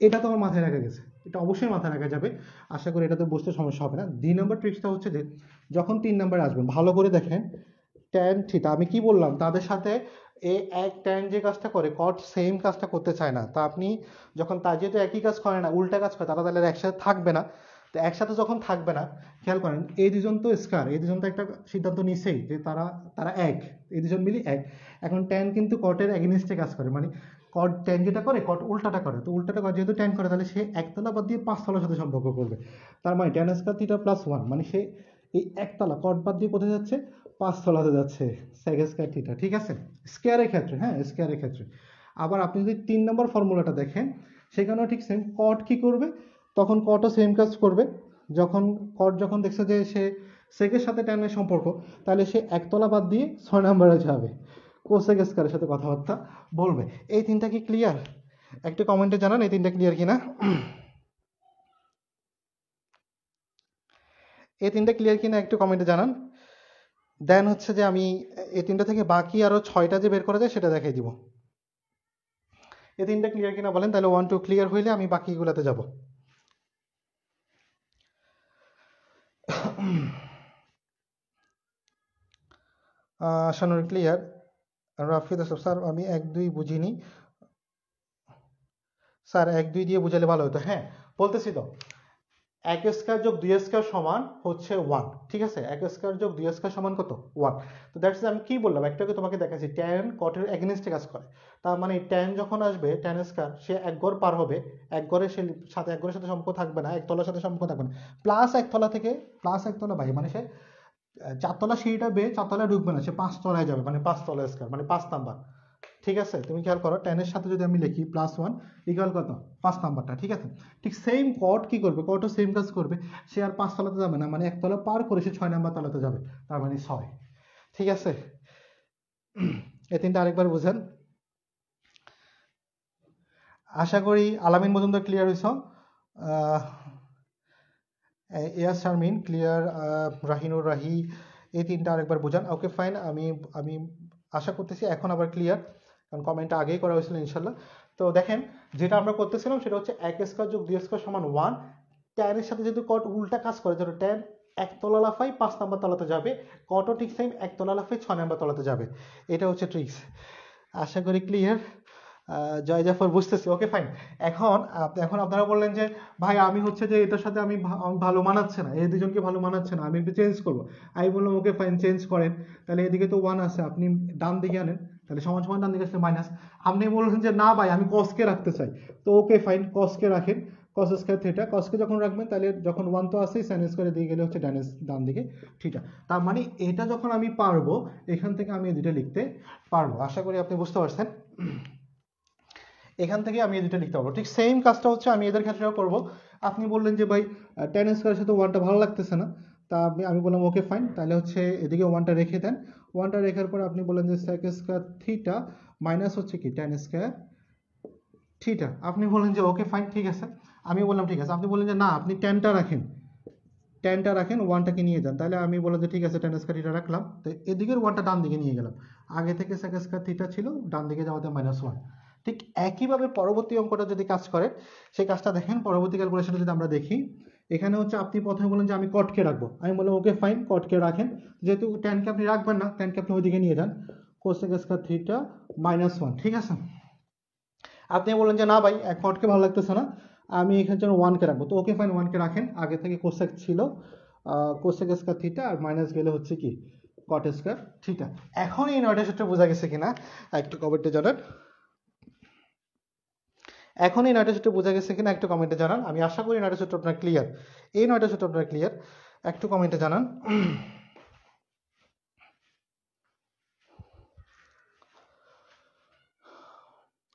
এটা তো আমার মাথায় রাখা গেছে, এটা অবশ্যই মাথায় রাখা যাবে, আশা করি এটাতে বুঝতে সমস্যা হবে না। 2 নম্বর ট্রিক্সটা হচ্ছে যে যখন 3 নম্বরে আসবেন ভালো করে দেখেন, ট্যান থিটা, আমি কি বললাম তাদের সাথে এক ট্যান যে কাজটা করে কট সেম কাজটা করতে চায় না। তা আপনি যখন তার যেহেতু একই কাজ করে না, উল্টা কাজ করে, তারা তাহলে একসাথে থাকবে না। তো একসাথে যখন থাকবে না, খেয়াল করেন এই দুজন তো স্কয়ার, এই দুজন তো একটা সিদ্ধান্ত নিছেই যে তারা তারা এক, এই দুজন মিলি এক। এখন ট্যান কিন্তু কটের এগেনিস্টে কাজ করে, মানে কট ট্যান যেটা করে কট উল্টাটা করে, তো উল্টাটা করে যেহেতু ট্যান করে তাহলে সে একতলা বাদ দিয়ে 5 তলার সাথে সম্পর্ক করবে। তার মানে ট্যান স্কয়ার থিটা প্লাস 1, মানে সে এই একতলা কট বাদ দিয়ে কোথায় যাচ্ছে? 5 তলাতে যাচ্ছে, সেক স্কয়ার থিটা, ঠিক আছে, স্কয়ারের ক্ষেত্রে, হ্যাঁ স্কয়ারের ক্ষেত্রে। আবার আপনি যদি 3 নম্বর ফর্মুলাটা দেখেন, সেখানেও ঠিক সেম, কট কি করবে তখন? কটও সেম কাজ করবে। যখন কট যখন দেখছে যে সে সেকের সাথে ট্যানের সম্পর্ক, তাহলে সে একতলা বাদ দিয়ে 6 নম্বরে যাবে, কোসেক স্কয়ারের সাথে কথাবার্তা বলবে। এই 3টা কি ক্লিয়ার? একটু কমেন্টে জানান এই 3টা ক্লিয়ার কিনা। এই 3টা ক্লিয়ার কিনা একটু কমেন্টে জানান। দেন হচ্ছে যে আমি এই 3টা থেকে বাকি আরো 6টা যে বের করা যায় সেটা দেখাই দিব। এই 3টা ক্লিয়ার কিনা বলেন, তাহলে 1 2 ক্লিয়ার হইলে আমি বাকিগুলোতে যাব। শানুর ক্লিয়ার, রাফিদ আসফ স্যার আমি 1 2 বুঝিনি স্যার, 1 2 দিয়ে বুঝালে ভালো হতো। হ্যাঁ বলতেছি তো, 1 স্কয়ার যোগ 2 স্কয়ার সমান হচ্ছে 1, ঠিক আছে, 1 স্কয়ার যোগ 2 স্কয়ার সমান কত? 1। তো দ্যাটস আমি কি বললাম, একটাকে তোমাকে দেখাচ্ছি, ট্যান কটের এগেনিস্টে কাজ করে। তার মানে ট্যান যখন আসবে ট্যান স্কয়ার, সে এক ঘর পার হবে, এক ঘরের সাথে এক ঘরের সাথে সম্পর্ক থাকবে না, এক তলার সাথে সম্পর্ক থাকবে না, প্লাস এক তলা থেকে প্লাস এক তলা বাই, মানে সে 4 তলা সিঁড়িটা বেয়ে 4 তলায় ঢুকবে না, সে 5 তলায় যাবে, মানে 5 তলা স্কয়ার মানে 5 নাম্বার। ঠিক আছে, তুমি খেয়াল করো, টেনের সাথে যদি আমি লিখি +1 ইকুয়াল কত? 5 নাম্বারটা, ঠিক আছে। ঠিক সেম কট কি করবে, কটও সেম কাজ করবে, সে আর 5 তলাতে যাবে না, মানে 1 তলা পার করে সে 6 নাম্বার তলাতে যাবে, তার মানে 6, ঠিক আছে। এই 3টা আরেকবার বুঝেন। আশা করি আলামিন মজুমদার ক্লিয়ার হইছ, ইয়াস শারমিন ক্লিয়ার, রাহিনুর রাহি, এই 3টা আরেকবার বুঝান। ওকে ফাইন, আমি আমি আশা করতেছি এখন আবার ক্লিয়ার, কারণ কমেন্টটা আগেই করা হয়েছিল ইনশাল্লাহ। তো দেখেন, যেটা আমরা করতেছিলাম সেটা হচ্ছে 1 স্কয়ার যোগ 2 স্কয়ার সমান 1। ট্যানের সাথে যদি কট উল্টা কাজ করে, ধরো ট্যান 1 তলা লাফাই 5 নাম্বার তলাতে যাবে, কটও ঠিক সেম 1 তলা লাফাই 6 নাম্বার তলাতে যাবে। এটা হচ্ছে ট্রিক্স, আশা করি ক্লিয়ার। জয় জাফর বুঝতেছি, ওকে ফাইন। এখন আপনারা বললেন যে ভাই আমি হচ্ছে যে এটার সাথে আমি ভালো মানাচ্ছে না, এই দুজনকে ভালো মানাচ্ছে না, আমি একটু চেঞ্জ করবো। আমি বললাম ওকে ফাইন, চেঞ্জ করেন। তাহলে এদিকে তো 1 আছে, আপনি ডান দিকে আনেন, তাহলে সমান সমান ডান দিকে আসলে মাইনাস। আপনি বললেন যে না ভাই আমি কসকে রাখতে চাই, তো ওকে ফাইন, কসকে রাখেন, কস স্কয়ার থিটা, কসকে যখন রাখবেন তাহলে যখন 1 তো আসেই, সাইন স্কয়ারে দিয়ে গেলে হচ্ছে ডান দিকে থিটা। তার মানে এটা যখন আমি পারবো, এখান থেকে আমি এই দুটো লিখতে পারবো, আশা করি আপনি বুঝতে পারছেন। এখান থেকে আমি এই দুটো লিখতে পারবো। ঠিক সেম কাজটা হচ্ছে আমি এদের ক্ষেত্রেও করব। আপনি বললেন যে ভাই টেন স্কয়ারের সাথে 1টা ভালো লাগতেছে না, তা আমি বললাম ওকে ফাইন, তাহলে হচ্ছে এদিকে 1টা রেখে দেন। 1টা রেখার পর আপনি বললেন যে সেক স্কয়ার থিটা মাইনাস হচ্ছে কি টেন স্কয়ার থিটা, আপনি বললেন যে ওকে ফাইন, ঠিক আছে। আমি বললাম ঠিক আছে, আপনি বললেন যে না আপনি টেনটা রাখেন, 1টাকে নিয়ে যান, তাহলে আমি বললাম যে ঠিক আছে টেন স্কয়ার থিটা রাখলাম, তো এদিকের 1টা ডান দিকে নিয়ে গেলাম, আগে থেকে সেক স্কয়ার থিটা ছিল, ডান দিকে যাওয়াতে -1। ঠিক একইভাবে পরবর্তী অঙ্কটা যদি কাজ করে, সেই কাজটা দেখেন, পরবর্তী ক্যালকুলেশনে যদি আমরা দেখি, এখানে হচ্ছে আপনি প্রথমে বলেন যে আমি কটকে রাখবো, আমি বললাম ওকে ফাইন, কটকে রাখেন, যেহেতু ট্যানকে আপনি রাখবেন না, ট্যানকে আপনি ওইদিকে নিয়ে যান, কোসেক স্কয়ার থিটা -1, ঠিক আছে। আপনি বললেন যে না ভাই কটকে ভালো লাগতেছে না, আমি এখানে জন্য 1 কে রাখবো। তো ওকে ফাইন, 1 কে রাখেন। আগে থেকে কোসেক ছিল, কোসেক স্কয়ার থিটা, আর মাইনাস গেলে হচ্ছে কি কট স্কয়ার থিটা। এখন এই নয়টা সূত্র বোঝা গেছে কিনা একটু কমেন্টে জানান। এখন এই নয়টা সূত্র বোঝা গেছে কিনা একটু কমেন্টে জানান। আমি আশা করি নয়টা সূত্র আপনার ক্লিয়ার, এই নয়টা সূত্র আপনার ক্লিয়ার, একটু কমেন্টে জানান।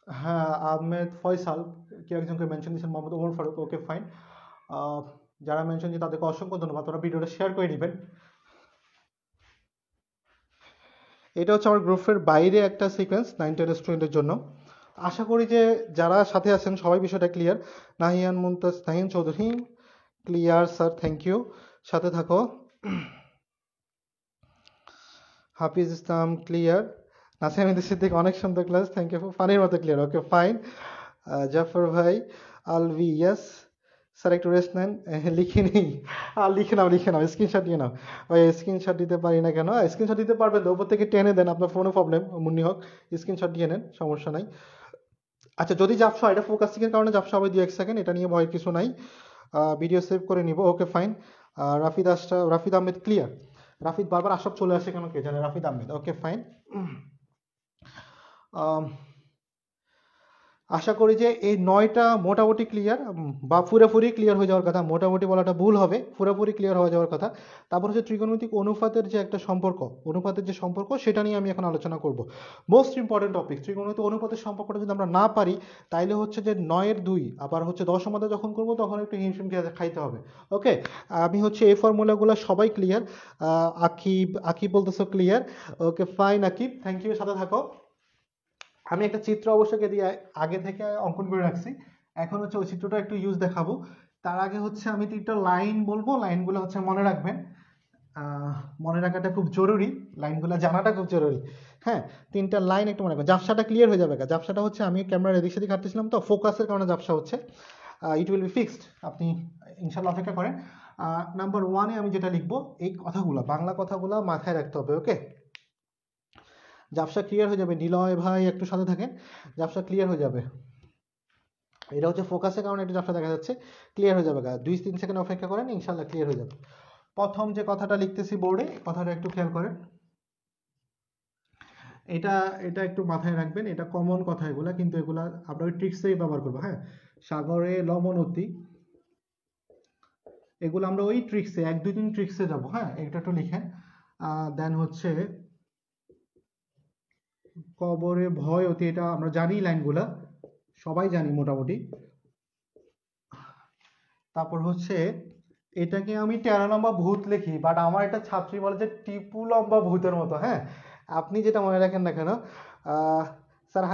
হ্যাঁ, আহমেদ ফয়সাল কেউ একজনকে মেনশন দিয়েছেন, মোহাম্মদ ওমর ফারুক, ওকে ফাইন। যারা মেনশন দিয়ে তাদেরকে অসংখ্য ধন্যবাদ, ওরা ভিডিওটা শেয়ার করে নেবেন। এটা হচ্ছে আমার গ্রুপের বাইরে একটা সিকোয়েন্স 9-10 স্টুডেন্টের জন্য। আশা করি যে যারা সাথে আছেন সবাই বিষয়টা clear. Nahiyan Mumtaz, Nahiyan Chowdhury, clear sir, thank you, সাথে থাকো। হাফিজ ইসলাম ক্লিয়ার। নাসিম সিদ্দিক অনেক সুন্দর ক্লাস, থ্যাংক ইউ, ফানির মতো ক্লিয়ার, ওকে ফাইন। জাফর ভাই আলভি, ইয়েস স্যার একটু রেস্ট নেন, লিখে নেই। আর লিখে নাও, স্ক্রিনশট নিয়ে নাও। ভাই স্ক্রিনশট দিতে পারি না কেন? স্ক্রিনশট দিতে পারবেন তো, ওপর থেকে টেনে দেন, আপনার ফোনে প্রবলেম মুন্নি হক, স্ক্রিনশট দিয়ে নেন, সমস্যা নাই। আচ্ছা, যদি জাপসা, এটা ফোকাসিংয়ের কারণে জাপসা হবে 2-1 সেকেন্ড, এটা নিয়ে ভয়ের কিছু নাই, ভিডিও সেভ করে নিব, okay fine. Rafid Ahmed clear. Rafid বারবার আশরাফ চলে আসে কেন কে জানে, রাফিদ আহমেদ, ওকে ফাইন। আশা করি যে এই 9টা মোটামুটি ক্লিয়ার, বা পুরোপুরি ক্লিয়ার হয়ে যাওয়ার কথা, মোটামুটি বলাটা ভুল হবে, পুরোপুরি ক্লিয়ার হয়ে যাওয়ার কথা। তারপর হচ্ছে ত্রিকোণমিতিক অনুপাতের যে একটা সম্পর্ক, অনুপাতের যে সম্পর্ক, সেটা নিয়ে আমি এখন আলোচনা করব। মোস্ট ইম্পর্টেন্ট টপিক, ত্রিকোণমিতিক অনুপাতের সম্পর্কটা যদি আমরা না পারি, তাইলে হচ্ছে যে 9-এর 2 আবার হচ্ছে 10 আমাদের যখন করব তখন একটু হিমশিম খাইতে হবে। ওকে, আমি হচ্ছে এই ফর্মুলাগুলো সবাই ক্লিয়ার। আকিব বলতেছো clear, okay fine Akib, thank you, সাথে থাকো। আমি একটা চিত্র অবশ্যকে দিয়ে আগে থেকে অঙ্কন করে রাখছি, এখন হচ্ছে ওই চিত্রটা একটু ইউজ দেখাবো। তার আগে হচ্ছে আমি 3টা লাইন বলবো, লাইনগুলো হচ্ছে মনে রাখবেন। মনে রাখাটা খুব জরুরি, লাইনগুলো জানাটা খুব জরুরি। হ্যাঁ, 3টা লাইন একটু মনে রাখবেন, জাপসাটা ক্লিয়ার হয়ে যাবে। জাপসাটা হচ্ছে আমি ক্যামেরার এদিক সেদিক হাঁটতেছিলাম তো, ফোকাসের কারণে জাপসা হচ্ছে। ইট উইল বি ফিক্সড, আপনি ইনশাল্লাহ অপেক্ষা করেন। নাম্বার 1-এ আমি যেটা লিখবো, এই কথাগুলো, বাংলা কথাগুলো মাথায় রাখতে হবে, ওকে? জাপসা ক্লিয়ার হয়ে যাবে, নিলয় ভাই একটু সাথে থাকেন, জাপসা ক্লিয়ার হয়ে যাবে। এটা হচ্ছে ফোকাসের কারণে একটু জাপসা দেখা যাচ্ছে, ক্লিয়ার হয়ে যাবে। 2-3 সেকেন্ড অপেক্ষা করেন, ইনশাল্লাহ ক্লিয়ার হয়ে যাবে। প্রথম যে কথাটা লিখতেছি বোর্ডে, কথাটা একটু খেয়াল করেন। এটা এটা একটু মাথায় রাখবেন, এটা কমন কথা, এগুলা কিন্তু এগুলা আমরা ওই ট্রিক্সেই ব্যবহার করবো। হ্যাঁ, সাগরে লবণতী, এগুলো আমরা ওই ট্রিক্সে 1-2-3 ট্রিক্সে যাবো। হ্যাঁ, এটা একটু লিখেন। দেন হচ্ছে কবরে ভয় অতি, এটা আমরা জানি, লাইনগুলা সবাই জানি মোটামুটি। তারপর হচ্ছে এটাকে আমি 13 লম্বা ভূত লিখি, বাট আমার একটা ছাত্রী বলে যে টিপু লম্বা ভূতের মতো। হ্যাঁ, আপনি যেটা মনে রাখেন না কেন, স্যার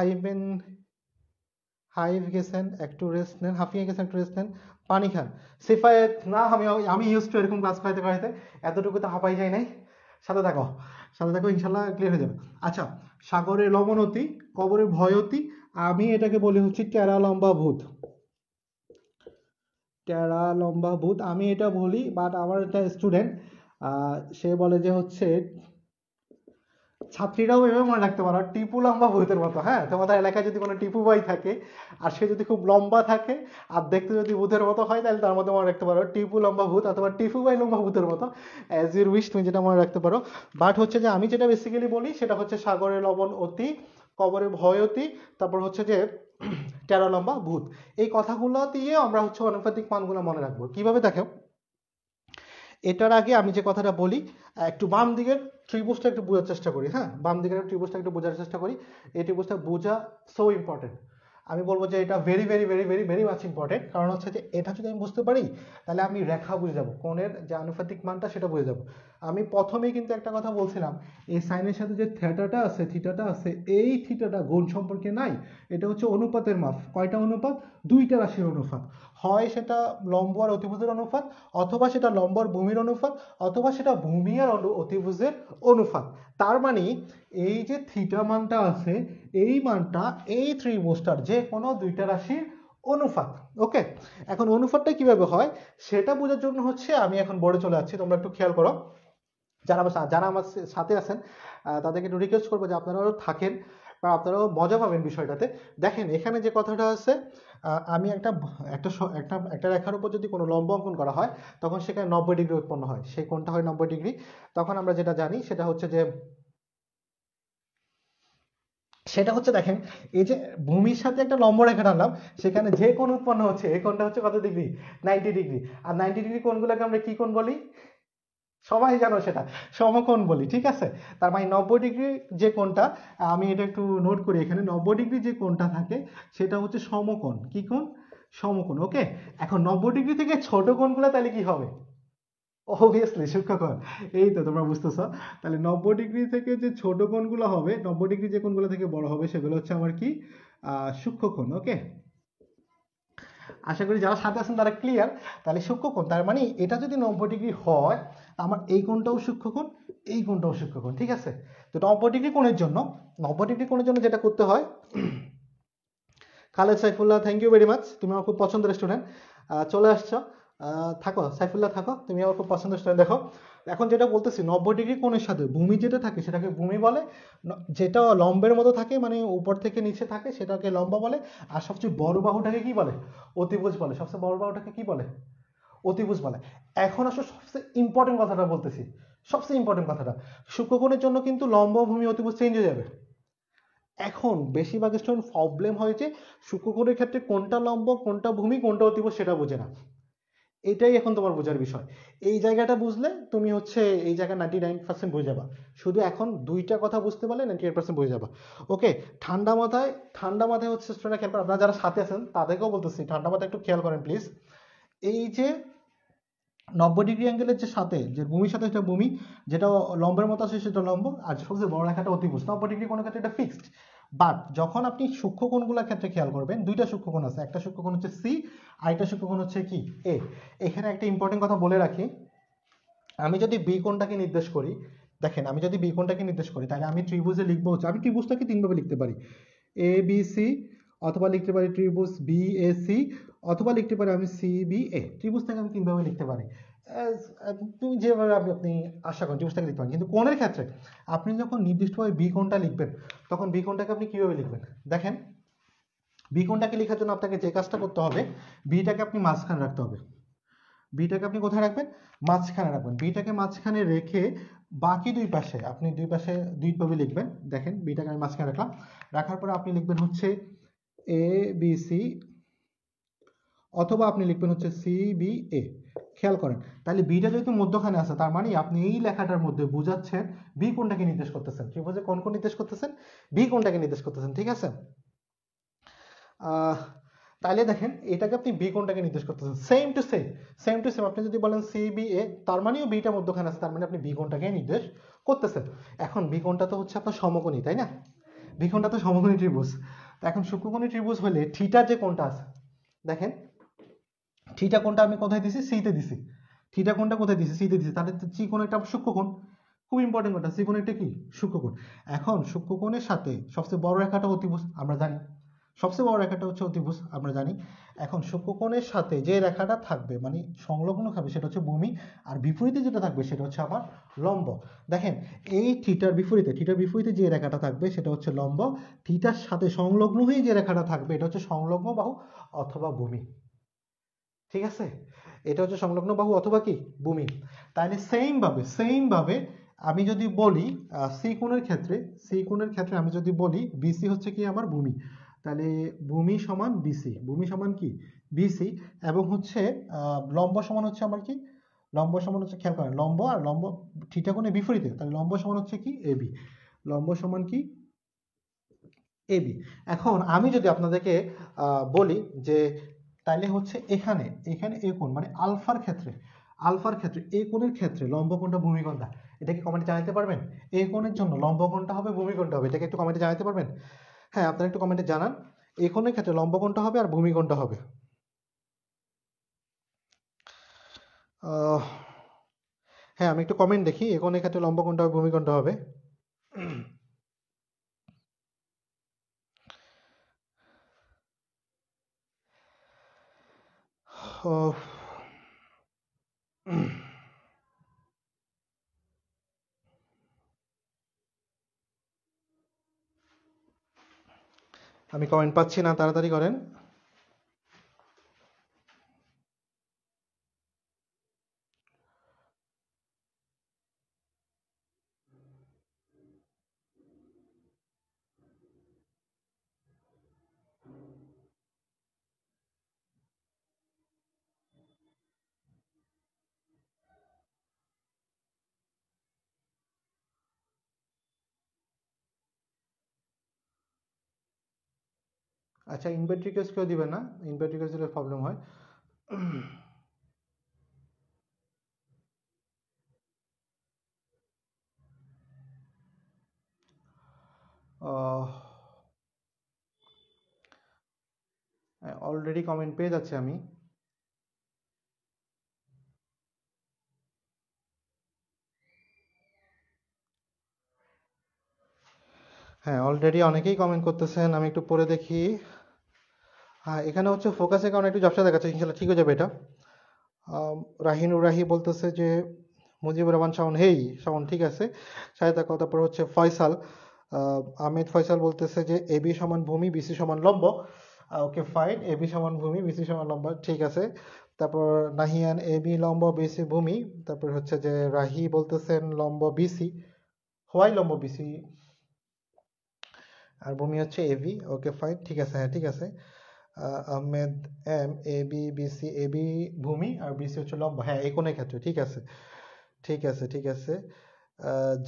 হাইভ গেছেন, একটু রেস্ট নেন, হাঁপিয়ে গেছেন, একটু রেস্ট নেন, পানি খান। সিফায়েত না, আমি ইউজ টু এরকম ক্লাস করাইতে করাইতে, এতটুকু তো হাঁপাই যায় নাই। সাথে থাকো, সাথে থাকো, ইনশাল্লাহ ক্লিয়ার হয়ে যাবে। আচ্ছা, সাগরে লবণতী, কবরে ভয়তী, আমি এটাকে বলি হচ্ছে টেরা লম্বা ভূত। টেরা লম্বা ভূত আমি এটা বলি, বাট আমার একটা স্টুডেন্ট সে বলে যে হচ্ছে, ছাত্রীরাও এভাবে মনে রাখতে পারো, টিপু লম্বা ভূতের মতো। হ্যাঁ, তোমাদের এলাকায় যদি কোনো টিপু ভাই থাকে আর সে যদি খুব লম্বা থাকে আর দেখতে যদি ভূতের মতো হয়, তাহলে তার মধ্যে মনে রাখতে পারো টিপু লম্বা ভূত, অথবা টিপু ভাই লম্বা ভূতের মতো, অ্যাজ ইউর উইশ, তুমি যেটা মনে রাখতে পারো। বাট হচ্ছে যে আমি যেটা বেসিক্যালি বলি সেটা হচ্ছে সাগরে লবণ অতি, কবরে ভয় অতি, তারপর হচ্ছে যে টেরা লম্বা ভূত। এই কথাগুলো দিয়ে আমরা হচ্ছে অনুপাতিক মানগুলো মনে রাখবো। কিভাবে দেখো, এটার আগে আমি যে কথাটা বলি, একটু বাম দিকের ত্রিভুজটা একটু বোঝার চেষ্টা করি। হ্যাঁ, বাম দিকের ত্রিভুজটা একটু বোঝার চেষ্টা করি। এই ত্রিভুজটা বোঝা সো ইম্পর্টেন্ট। আমি বলবো যে এটা very very very very very much important. কারণ হচ্ছে যে এটা যদি আমি বুঝতে পারি, তাহলে আমি রেখা বুঝে যাবো, কোণের যে আনুপাতিক মানটা সেটা বুঝে যাবো। আমি প্রথমেই কিন্তু একটা কথা বলছিলাম, এই সাইনের সাথে যে থিটাটা আছে, থিটাটা আছে, এই থিটাটা গুণ সম্পর্কে নাই, এটা হচ্ছে অনুপাতের মাপ। কয়টা অনুপাত? 2টা রাশির অনুপাত। হয় সেটা লম্ব আর অতিভুজের অনুপাত, অথবা সেটা লম্ব আর ভূমির অনুপাত, অথবা সেটা ভূমি আর অতিভুজের অনুপাত। তার মানে এই যে থিটা মানটা আছে, এই মানটা এই ত্রিভুজটার যে কোনো 2টা রাশির অনুপাত। ওকে, এখন অনুপাতটা কিভাবে হয় সেটা বোঝার জন্য হচ্ছে আমি এখন বোর্ডে চলে যাচ্ছি, তোমরা একটু খেয়াল করো। যারা আমার সাথে আছেন তাদেরকে একটু রিকোয়েস্ট করবো যে আপনারাও থাকেন। বা আপনারাও মজা পাবেন বিষয়টাতে। দেখেন এখানে যে কথাটা আছে, আমি একটা রেখার উপর যদি কোনো লম্ব অঙ্কন করা হয় তখন সেখানে 90 ডিগ্রি উৎপন্ন হয়, সেই কোণটা হয় 90 ডিগ্রি। তখন আমরা যেটা জানি সেটা হচ্ছে দেখেন, এই যে ভূমির সাথে একটা লম্ব রেখা টানলাম, সেখানে যে কোণ উৎপন্ন হচ্ছে এই কোণটা হচ্ছে কত ডিগ্রি? 90 ডিগ্রি। আর 90 ডিগ্রি কোণগুলোকে আমরা কি কোণ বলি? সবাই জানো সেটা, সমকোণ বলি, ঠিক আছে? তার মানে 90 ডিগ্রি যে কোণটা, আমি এটা একটু নোট করি এখানে, 90 ডিগ্রি যে কোণটা থাকে সেটা হচ্ছে সমকোণ। কি কোণ? সমকোণ। ওকে, এখন 90 ডিগ্রি থেকে ছোট কোণগুলো তাহলে কি হবে? অবভিয়াসলি সূক্ষ্মকোণ। এই তো তোমরা বুঝতেছো। তাহলে 90 ডিগ্রি থেকে যে ছোট কোণগুলো হবে, 90 ডিগ্রি যে কোণগুলো থেকে বড় হবে সেগুলো হচ্ছে আমার কি? সূক্ষ্মকোণ। ওকে, আশা করি যারা সাথে আছেন তারা ক্লিয়ার। তাহলে সূক্ষ্মকোণ, তার মানে এটা যদি 90 ডিগ্রি হয়, আমার এই কোণটাও সূক্ষ্মকোণ, এই কোণটাও সূক্ষ্মকোণ, ঠিক আছে? তো 90 ডিগ্রি কোণের জন্য যেটা করতে হয়, Khaled Saifullah, thank you very much, তুমি আমার খুব পছন্দের স্টুডেন্ট, চলে আসছো। থাকো সাইফুল্লাহ, থাকো, তুমি আমার খুব পছন্দের স্টুডেন্ট। দেখো এখন যেটা বলতেছি, 90 ডিগ্রি কোণের সাথে ভূমি যেটা থাকে সেটাকে ভূমি বলে, যেটা লম্বের মতো থাকে মানে উপর থেকে নিচে থাকে সেটাকে লম্ব বলে। আর সবচেয়ে বড় বাহুটাকে কি বলে? অতিভুজ বলে। সবচেয়ে বড় বাহুটাকে কি বলে? অতিভুজ বলে। এখন আসলে সবচেয়ে ইম্পর্টেন্ট কথাটা বলতেছি, সবচেয়ে ইম্পর্টেন্ট কথাটা, সূক্ষ্মকোণের জন্য কিন্তু লম্ব, ভূমি, অতিভুজ চেঞ্জ হয়ে যাবে। এখন বেশিরভাগ স্টুডেন্ট প্রবলেম হয় যে সূক্ষ্মকোণের ক্ষেত্রে কোনটা লম্ব, কোনটা ভূমি, কোনটা অতিভুজ সেটা বোঝে না। এটাই এখন তোমার বোঝার বিষয়। এই জায়গাটা বুঝলে তুমি হচ্ছে এই জায়গায় 99% বুঝে যাবা। শুধু এখন দুইটা কথা বুঝতে পারলে 98% বুঝে যাবা। ওকে, ঠান্ডা মাথায়, ঠান্ডা মাথায় হচ্ছে স্টুডেন্টরা খেয়াল করেন, আপনারা যারা সাথে আছেন তাদেরকেও বলতেছি ঠান্ডা মাথায় একটু খেয়াল করেন প্লিজ। এই যে 90 ডিগ্রি অ্যাঙ্গেলের যে সাথে, যে ভূমির সাথে যেটা ভূমি, যেটা লম্বের মতো আছে সেটা লম্ব, আর সবচেয়ে বড় রেখাটা অতিভুজ। 90 ডিগ্রি কোণের ক্ষেত্রে এটা ফিক্সড। বাট যখন আপনি সূক্ষ্মকোণগুলোর ক্ষেত্রে খেয়াল করবেন, দুইটা সূক্ষ্মকোণ আছে, একটা সূক্ষ্মকোণ হচ্ছে সি, আর একটা সূক্ষ্মকোণ হচ্ছে কি? এ। এখানে একটা ইম্পর্টেন্ট কথা বলে রাখি, আমি যদি বি কোণটাকে নির্দেশ করি, দেখেন আমি যদি বি কোণটাকে নির্দেশ করি তাহলে আমি ত্রিভুজে লিখবো হচ্ছে, আমি ত্রিভুজটাকে তিনভাবে লিখতে পারি, এ বি সি, অথবা লিখতে পারি ত্রিভুজ বি এ সি, অথবা লিখতে পারি আমি সি বি এ। ত্রিভুজটাকে আমি তিনভাবে লিখতে পারি। তুমি যেভাবে আপনি আশা করেন ত্রিভুজটাকে লিখতে পারেন, কিন্তু কোণের ক্ষেত্রে আপনি যখন নির্দিষ্টভাবে বি কোণটা লিখবেন তখন বি কোণটাকে আপনি কিভাবে লিখবেন? দেখেন, বি কোণটাকে লেখার জন্য আপনাকে যে কাজটা করতে হবে, বিটাকে আপনি মাঝখানে রাখতে হবে। বিটাকে আপনি কোথায় রাখবেন? মাঝখানে রাখবেন। বিটাকে মাঝখানে রেখে বাকি দুই পাশে আপনি দুই পাশে দুইভাবে লিখবেন। দেখেন বিটাকে আমি মাঝখানে রাখলাম, রাখার পরে আপনি লিখবেন হচ্ছে এ বি সি, অথবা আপনি লিখবেন হচ্ছে সি বি এ। খেয়াল করেন, তাহলে বিটা যেহেতু মধ্যখানে আছে তার মানে আপনি এই লেখাটার মধ্যে বুঝাচ্ছেন বি কোণটাকে নির্দেশ করতেছেন। ত্রিভুজে কোন কোণ নির্দেশ করতেছেন? বি কোণটাকে নির্দেশ করতেছেন, ঠিক আছে? তাহলে দেখেন এটাকে আপনি বি কোণটাকে নির্দেশ করতেছেন, same to same, same to same. আপনি যদি বলেন সি বি এ, তার মানেও বিটা মধ্যখানে আছে, তার মানে আপনি বি কোণটাকে নির্দেশ করতেছেন। এখন বি কোণটা তো হচ্ছে আপনার সমকোণী, তাই না? বি কোণটা তো সমকোণী ত্রিভুজ। তো এখন সূক্ষ্মকোণী ত্রিভুজ হলে থিটার যে কোণটা আছে, দেখেন থিটা কোণটা আমি কোথায় দিছি? সি তে দিছি। থিটা কোণটা কোথায় দিছি? সি তে দিছি। তাহলে সি কোণ একটা সূক্ষ্মকোণ, খুব ইম্পর্টেন্ট কথা, সি কোণ একটা কি? সূক্ষ্মকোণ। এখন সূক্ষ্মকোণের সাথে সবচেয়ে বড় রেখাটা অতিভুজ, আমরা জানি সবচেয়ে বড় রেখাটা হচ্ছে অতিভুজ, আমরা জানি। এখন সূক্ষ্মকোণের সাথে যে রেখাটা থাকবে মানে সংলগ্ন থাকবে সেটা হচ্ছে ভূমি, আর বিপরীতে যেটা থাকবে সেটা হচ্ছে আমার লম্ব। দেখেন এই থিটার বিপরীতে যে রেখাটা থাকবে সেটা হচ্ছে লম্ব, থিটার সাথে সংলগ্ন হয়ে যে রেখাটা থাকবে এটা হচ্ছে সংলগ্ন বাহু অথবা ভূমি, ঠিক আছে? এটা হচ্ছে সংলগ্ন বাহু অথবা কি? ভূমি। তাহলে সেম ভাবে আমি যদি বলি সি কোণের ক্ষেত্রে আমি যদি বলি বিসি হচ্ছে কি আমার ভূমি, তাহলে ভূমি সমান বিসি, ভূমি সমান কি? বিসি। এবং হচ্ছে লম্ব সমান হচ্ছে আমার কি? লম্ব সমান হচ্ছে, খেয়াল করেন, লম্ব আর লম্ব থিটা কোণের বিপরীতে, তাহলে লম্ব সমান হচ্ছে কি? এবি। লম্ব সমান কি? এবি। এখন আমি যদি আপনাদেরকে বলি যে তাইলে হচ্ছে এখানে এখানে এ কোণ মানে আলফার ক্ষেত্রে এ কোণের ক্ষেত্রে লম্ব কোণটা, ভূমি কোণটা, এটা কি কমেন্টে জানাতে পারবেন? এ কোণের জন্য লম্ব কোণটা হবে, ভূমি কোণটা হবে, এটাকে একটু কমেন্টে জানাতে পারবেন? হ্যাঁ, আপনারা একটু কমেন্টে জানান এ কোণের ক্ষেত্রে লম্ব কোণটা হবে আর ভূমি কোণটা হবে। আহ, হ্যাঁ, আমি একটু কমেন্ট দেখি, এ কোণের ক্ষেত্রে লম্ব কোণটা হবে, ভূমি কোণটা হবে। আহ, আমি কমেন্ট পাচ্ছি না, তাড়াতাড়ি করেন। আচ্ছা, ইনভাইট রিকোয়েস্ট কেউ দিবে না, ইনভাইট রিকোয়েস্ট দিলে প্রবলেম হয়। অলরেডি কমেন্ট পেয়ে যাচ্ছে আমি। হ্যাঁ, অলরেডি অনেকেই কমেন্ট করতেছেন, আমি একটু পড়ে দেখি। হ্যাঁ, এখানে হচ্ছে ফোকাসের কারণে একটু ঝাপসা দেখাচ্ছে, ইনশাল্লাহ ঠিক হয়ে যাবে এটা। রাহিনুর রাহি বলতেছে যে মুজিবুর রহমান শাওন, হেই শাওন, ঠিক আছে। সাহিত্য কথা, তারপর হচ্ছে ফয়সাল, আহমেদ ফয়সাল বলতেছে যে এবি সমান ভূমি, বিসি সমান লম্ব। ওকে ফাইন, এবি সমান ভূমি, বিসি সমান লম্ব, ঠিক আছে। তারপর নাহিয়ান, এবি লম্ব, বিসি ভূমি। তারপর হচ্ছে যে রাহি বলতেছেন লম্ব বিসি, হোয়াই লম্ব বিসি, আর ভূমি হচ্ছে এবি। ওকে ফাইন, ঠিক আছে, হ্যাঁ ঠিক আছে। Ahmed M, AB BC, AB ভূমি আর বিসি হচ্ছে লম্ব, হ্যাঁ এই কোণের ক্ষেত্রে, ঠিক আছে ঠিক আছে ঠিক আছে।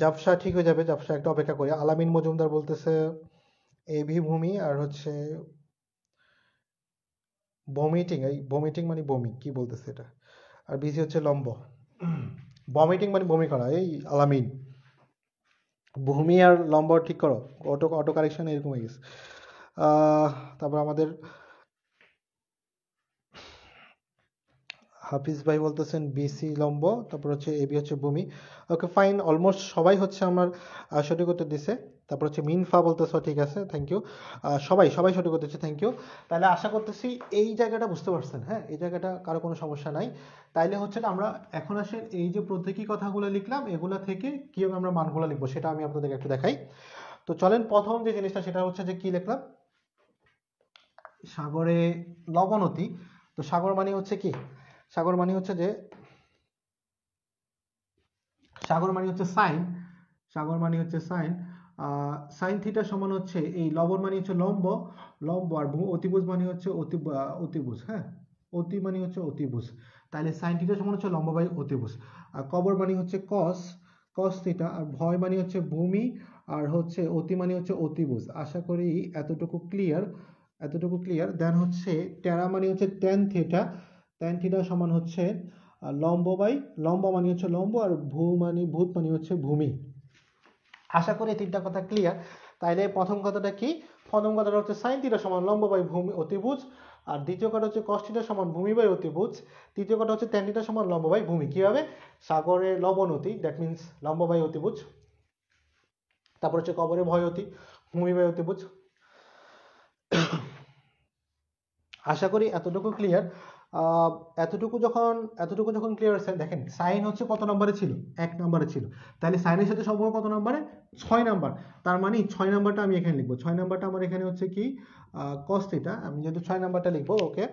জাবসা ঠিক হয়ে যাবে, জাবসা একটা অপেক্ষা করি। আলামিন মজুমদার বলতেছে এবি ভূমি আর হচ্ছে ভমিটিং, এই ভমিটিং মানে বমি, কি বলতেছে এটা, আর বিসি হচ্ছে লম্ব। ভমিটিং মানে বমি করা, এই আলামিন, ভূমি আর লম্ব ঠিক করো, অটো অটো কারেকশন এরকম হয়ে গেছে। তারপর আমাদের হাফিজ ভাই বলতেছেন বিসি লম্ব, তারপর হচ্ছে এবি হচ্ছে ভূমি। ওকে ফাইন, অলমোস্ট সবাই হচ্ছে আমার সঠিক উত্তর দিছে। তারপর হচ্ছে মিনফা বলতেছে ঠিক আছে, থ্যাংক ইউ। সবাই সবাই সঠিক উত্তর দিচ্ছে, থ্যাংক ইউ। তাহলে আশা করতেছি এই জায়গাটা বুঝতে পারছেন, হ্যাঁ এই জায়গাটা কারো কোনো সমস্যা নাই। তাইলে হচ্ছে না, আমরা এখন আসেন এই যে প্রত্যেকই কথাগুলো লিখলাম, এগুলা থেকে কীভাবে আমরা মানগুলো লিখবো সেটা আমি আপনাদেরকে একটু দেখাই। তো চলেন, প্রথম যে জিনিসটা সেটা হচ্ছে যে কি লিখলাম, সাগরে লবণতি। তো সাগর মানে হচ্ছে কি, সাগর মানে হচ্ছে যে, সাগর মানে হচ্ছে সাইন, সাগর মানে হচ্ছে সাইন। সাইন থিটা সমান হচ্ছে এই লবণ মানে হচ্ছে লম্ব, লম্ব আর অতিভুজ মানে হচ্ছে অতিভুজ, হ্যাঁ অতি মানে হচ্ছে অতিভুজ। তাহলে সাইন থিটা সমান হচ্ছে লম্ব বাই অতিভুজ। আর কবর মানে হচ্ছে কস, কস থিটা। আর ভয় মানে হচ্ছে ভূমি, আর হচ্ছে অতি মানে হচ্ছে অতিভুজ। আশা করি এতটুকু ক্লিয়ার, এতটুকু ক্লিয়ার। দেন হচ্ছে টেরা মানে হচ্ছে ট্যান থিটা, ট্যান থিটা সমান হচ্ছে লম্ব বাই, লম্ব মানে হচ্ছে লম্ব আর ভূত মানে হচ্ছে ভূমি। আশা করি তিনটা কথা ক্লিয়ার। তাইলে প্রথম কথাটা কি, প্রথম কথাটা হচ্ছে সাইন থিটা সমান লম্ব বাই ভূমি অতিভুজ, আর দ্বিতীয় কথা হচ্ছে কস থিটা সমান ভূমি বাই অতিভুজ, তৃতীয় কথা হচ্ছে ট্যান থিটা সমান লম্ব বাই ভূমি। কিভাবে, সাগরে লবণতি, দ্যাট মিন্স লম্ব বাই অতিভুজ। তারপর হচ্ছে কবরে ভয়তি, ভূমি বাই অতিভুজ। আশা করি এতটুকু ক্লিয়ার। এতটুকু যখন, এতটুকু যখন ক্লিয়ার হচ্ছে, দেখেন সাইন হচ্ছে কত নম্বরে ছিল, 1 নম্বরে ছিল। তাহলে সাইনের সাথে সম্পর্ক কত নম্বরে, 6 নাম্বার। তার মানে 6 নাম্বারটা আমি এখানে লিখবো, 6 নাম্বারটা আমার এখানে হচ্ছে কি কস থিটা, আমি যেহেতু 6 নাম্বারটা লিখবো। ওকে,